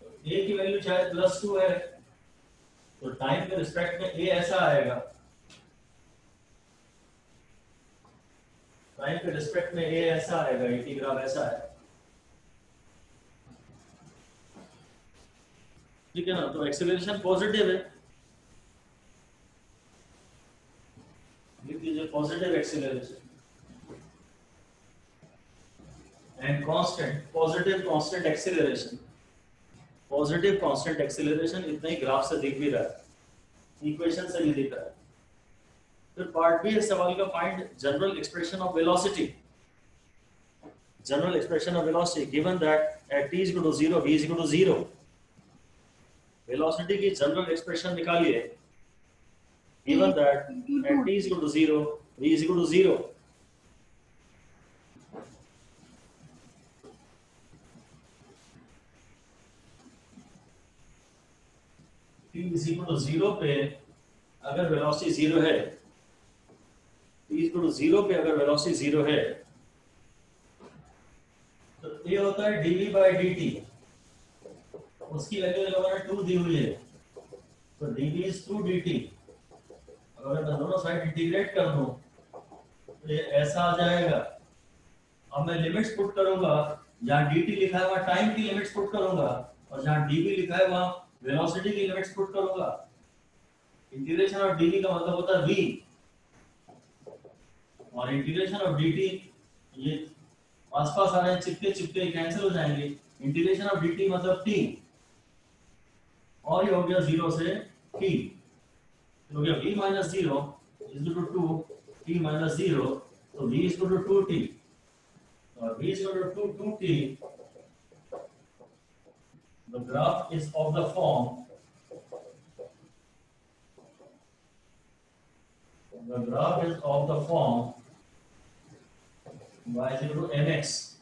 a की वैल्यू शायद +2 है, तो टाइम के रिस्पेक्ट में a ऐसा आएगा, टाइम के रिस्पेक्ट में a ऐसा आएगा, AT ग्राफ ऐसा है, ठीक है ना। तो एक्सेलरेशन पॉजिटिव है, लिख लीजिए positive acceleration, and constant, positive constant acceleration, positive constant acceleration इतना ही ग्राफ से दिख भी रहा है, इक्वेशन से भी दिख रहा है। फिर पार्ट बी है सवाल का, find general expression of velocity. General expression of velocity given that at t = 0 v = 0। Velocity की जनरल एक्सप्रेशन निकालिए, given that at t = 0 v = 0। t = 0 पे अगर वेलोसिटी 0 है, t = 0 पे अगर वेलोसिटी 0 है तो ये होता है dv/dt, उसकी वैल्यू लगाना 2 दी हुई है, तो dv is 2 dt। अगर मैं दोनों साइड इंटीग्रेट कर दूं तो ये ऐसा आ जाएगा। अब मैं लिमिट्स पुट करूंगा, जहां dt लिखा है वहां टाइम की लिमिट्स पुट करूंगा, और जहां dv लिखा है वहां वेलोसिटी की लिमिट्स पुट करूंगा। इंटीग्रेशन ऑफ dv का मतलब होता है v, और इंटीग्रेशन ऑफ dt, ये आसपास आ रहे हैं, चिपके कैंसिल हो जाएंगे। इंटीग्रेशन ऑफ dt मतलब t, और ये हो गया 0 से t, हो गया v - 0 = 2 t - 0, तो v = 2t, और v = 2t। The graph is of the form The graph is of the form y is equal to mx,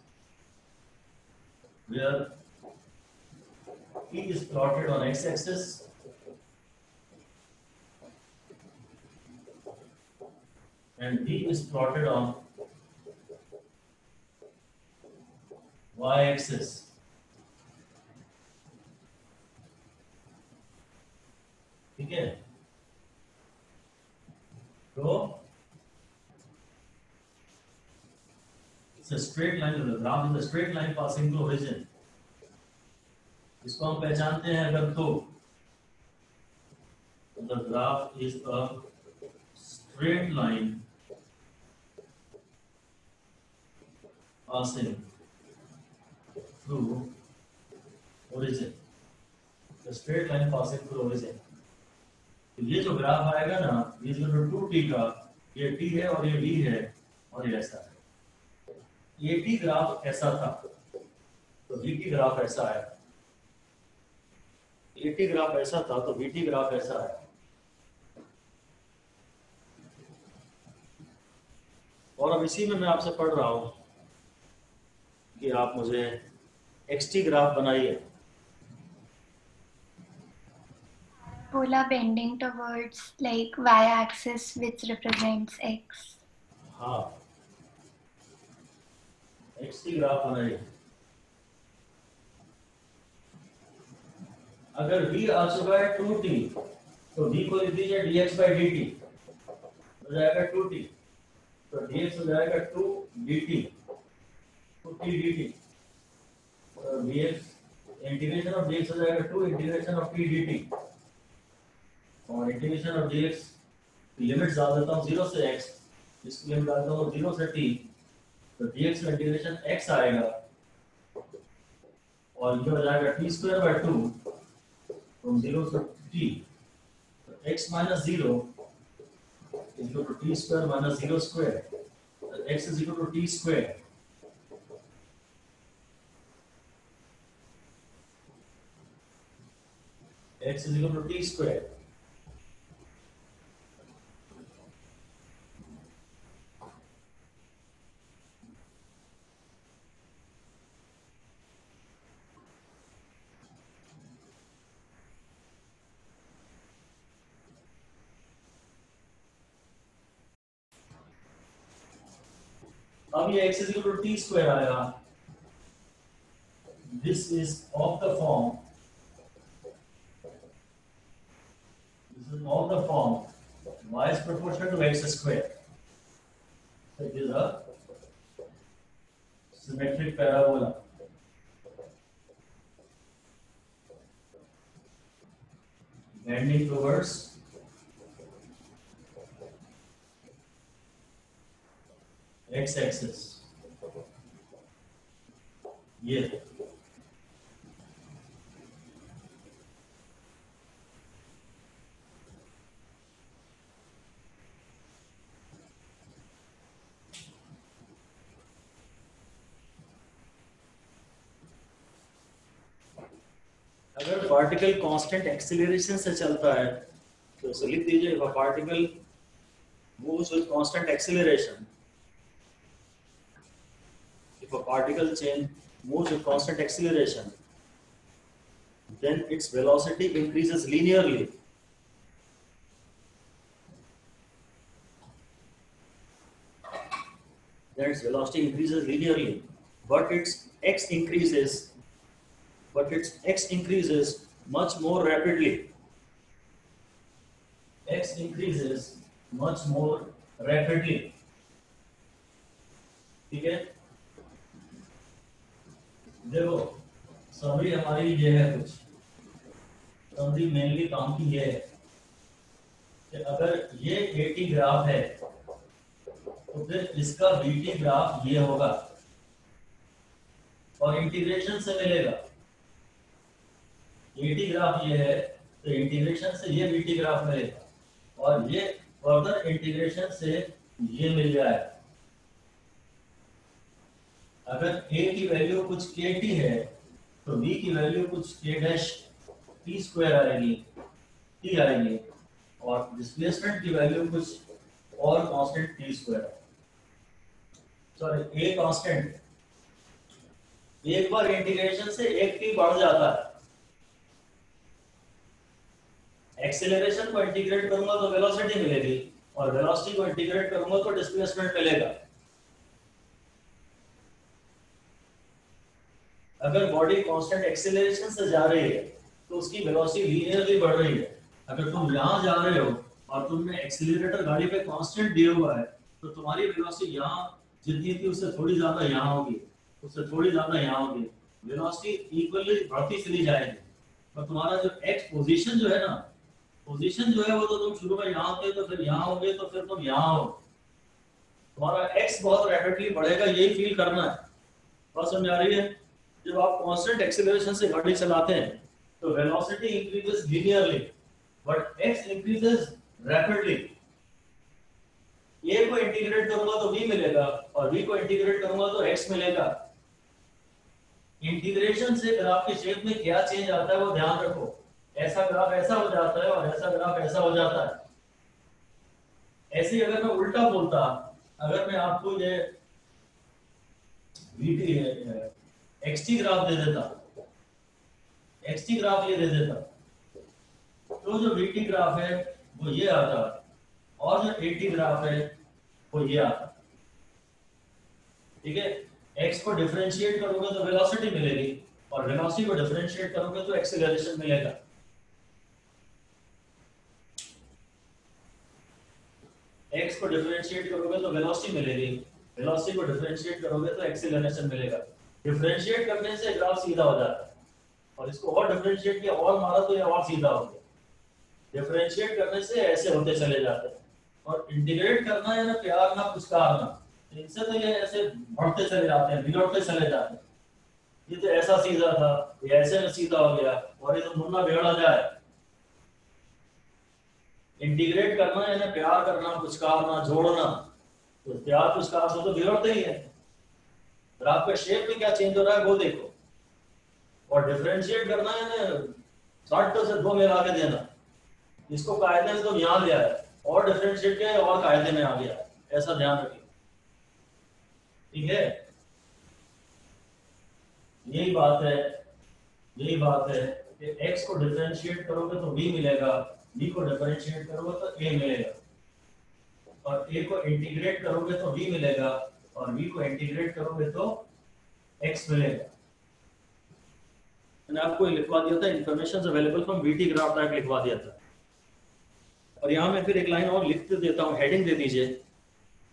where t is plotted on x-axis and d is plotted on y-axis. ठीक है, तो it's a straight line. The graph is a straight line passing through origin. इसको हम पहचानते हैं अगर तो the graph is a straight line passing through origin. The straight line passing through origin. तो ये जो ग्राफ आएगा ना, ये जो 2t का, ये t है और ये v है और ये ऐसा है. ये t ग्राफ ऐसा था तो vt ग्राफ ऐसा है. ये t ग्राफ ऐसा था तो vt ग्राफ ऐसा है. और अब इसी में मैं आपसे पढ़ रहा हूं कि आप मुझे xt ग्राफ बनाइए. Polar bending towards like y-axis, which represents x. हाँ, xt ग्राफ बनाइए. अगर v आ चुका है 2t तो v को लिख दीजिए dx by dt, हो जाएगा 2t, तो dx हो जाएगा 2 dt, 2t dt, तो dx इंटीग्रेशन ऑफ dx हो जाएगा 2 इंटीग्रेशन ऑफ t dt, और इंटीग्रेशन ऑफ dx की लिमिट डाल देता हूँ 0 से x, इसकी लिमिट डालता हूँ 0 से t, तो dx का इंटीग्रेशन x आएगा और ये हो जाएगा t square by 2 from 0 to t, तो x minus 0 is equal to t square minus 0 square, so x is equal to t square. X is equal to t square. अब ये x is equal to t square आएगा. This is of the form. This is of the form y is proportional to x square. So it is a symmetric parabola. Bending towards x-axis. ये अगर particle constant acceleration से चलता है तो इसे लिख दीजिए, if a particle moves with constant acceleration, if a particle moves with constant acceleration, then its velocity increases linearly. Then its velocity increases linearly, but its x increases much more rapidly. X increases much more rapidly. ठीक है, देखो summary हमारी ये है, कुछ summary mainly काम की ये है कि अगर ये AT ग्राफ है तो फिर इसका BT ग्राफ ये होगा और इंटीग्रेशन से मिलेगा. AT ग्राफ ये है तो इंटीग्रेशन से ये BT ग्राफ मिलेगा और ये फर्दर इंटीग्रेशन से ये मिल जाएगा. अगर a की वैल्यू कुछ kt है तो b की वैल्यू कुछ k डैश t स्क्वायर आएगी, t आएगी, और डिस्प्लेसमेंट की वैल्यू कुछ और constant t square, sorry a constant, एक बार इंटीग्रेशन से एक t बढ़ जाता है। एक्सेलरेशन को इंटीग्रेट करूंगा तो वेलोसिटी मिलेगी, और वेलोसिटी को इंटीग्रेट करूंगा तो डिस्प्लेसमेंट मिलेगा। अगर बॉडी कांस्टेंट एक्सेलरेशन से जा रही है तो उसकी वेलोसिटी लीनियरली बढ़ रही है। अगर तुम यहाँ जा रहे हो और तुमने एक्सीलरेटर गाड़ी पे कांस्टेंट दिया हुआ है तो तुम्हारी वेलोसिटी यहाँ जितनी थी उससे थोड़ी ज्यादा यहाँ होगी, उससे थोड़ी ज्यादा यहाँ होगी, वेलोसिटी इक्वली बढ़ती चली जाएगी। और तुम्हारा जो एक्स पोजीशन जो है ना, पोजीशन जो है वो तो तुम शुरू में यहाँ थे तो फिर यहाँ होगे तो फिर तुम यहाँ हो, तुम्हारा एक्स बहुत रैपिडली बढ़ेगा, यही फील करना है। बात समझ आ रही है? जब आप कांस्टेंट एक्सीलरेशन से गाड़ी चलाते हैं तो velocity increases linearly but x increases rapidly. A को इंटीग्रेट करूंगा तो v मिलेगा और v को इंटीग्रेट करूंगा तो x मिलेगा। इंटीग्रेशन से ग्राफ के शेप में क्या चेंज आता है वो ध्यान रखो। ऐसा ग्राफ ऐसा हो जाता है और ऐसा ग्राफ ऐसा हो जाता है। ऐसे अगर मैं उल्टा बोलता, अगर मैं आपको ये xt ग्राफ दे देता, xt ग्राफ ये दे देता, तो जो vt ग्राफ है वो ये आता और जो at ग्राफ है वो ये आता। ठीक है, x को डिफरेंशिएट करोगे तो वेलोसिटी मिलेगी और वेलोसिटी को डिफरेंशिएट करोगे तो एक्सेलरेशन मिलेगा। x को डिफरेंशिएट करोगे तो वेलोसिटी मिलेगी, वेलोसिटी को डिफरेंशिएट करोगे तो एक्सेलरेशन मिलेगा। डिफरेंशिएट करने से ग्राफ सीधा हो जाता है और इसको और डिफरेंशिएट किया और मारा तो ये और सीधा हो गया। डिफरेंशिएट करने से ऐसे होते चले जाते हैं और इंटीग्रेट करना है ना प्यार ना पुचकारना, इनसे तो ये ऐसे बढ़ते चले जाते हैं, बिगड़ते चले जाते हैं। ये तो ऐसा सीधा था, ये ऐसे में सीधा हो गया और ये तो मुन्ना बिगड़ा जाए। इंटीग्रेट करना है ना प्यार करना, पुचकारना, जोड़ना, तो प्यार पुचकार से तो बिगड़ते ही है। ग्राफ का शेप में क्या चेंज हो रहा है वो देखो। और डिफरेंशिएट करना है ना 60 से 2 मिला के देना, इसको कायदे में तो यहाँ ले आया और डिफरेंशिएट किया और कायदे में आ गया, ऐसा ध्यान रखिए। ठीक है, यही बात है, यही बात है कि x को डिफरेंशिएट करोगे तो v मिलेगा, v को डिफरेंशिएट करोगे तो a मिलेगा, और a को इंटीग्रेट करोगे तो v मिलेगा और v को इंटीग्रेट करोगे तो x मिलेगा। मैंने आपको लिखवा दिया था information available from vt graph type लिखवा दिया था। और यहाँ मैं फिर एक लाइन और लिख देता हूँ, हेडिंग दे दीजिए,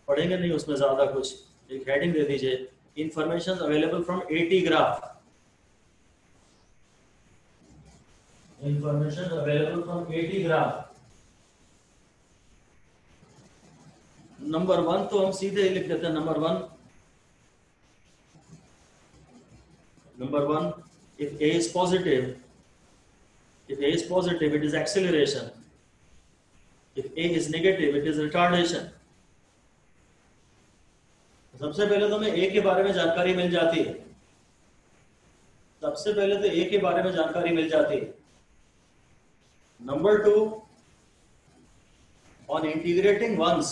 पढ़ेंगे नहीं उसमें ज्यादा कुछ, एक हेडिंग दे दीजिए, information available from at graph. Information available from at graph. Number 1 तो हम सीधे ही लिख देते हैं। Number 1, if a is positive, it is acceleration. If a is negative, it is retardation. सबसे पहले तो हमें a के बारे में जानकारी मिल जाती है, सबसे पहले तो a के बारे में जानकारी मिल जाती है। Number 2, on integrating once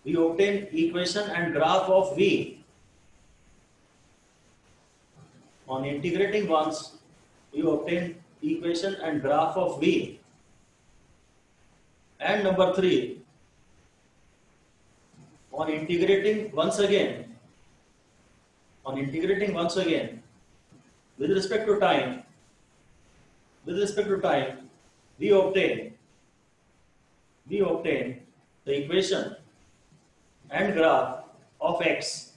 we obtain equation and graph of v. On integrating once we obtain equation and graph of v. And number 3, on integrating once again with respect to time we obtain the equation and graph of x.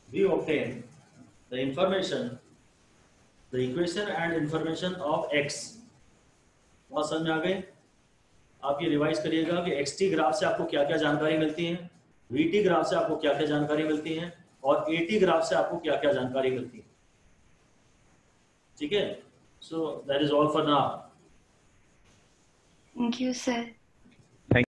We obtain the information, the equation and information of x. बात समझ में आ गई? आप ये revise करिएगा कि xt graph से आपको क्या क्या जानकारी मिलती है, vt ग्राफ से आपको क्या क्या जानकारी मिलती है और at ग्राफ से आपको क्या क्या जानकारी मिलती है। ठीक है, so that is all for now. Thank you, sir.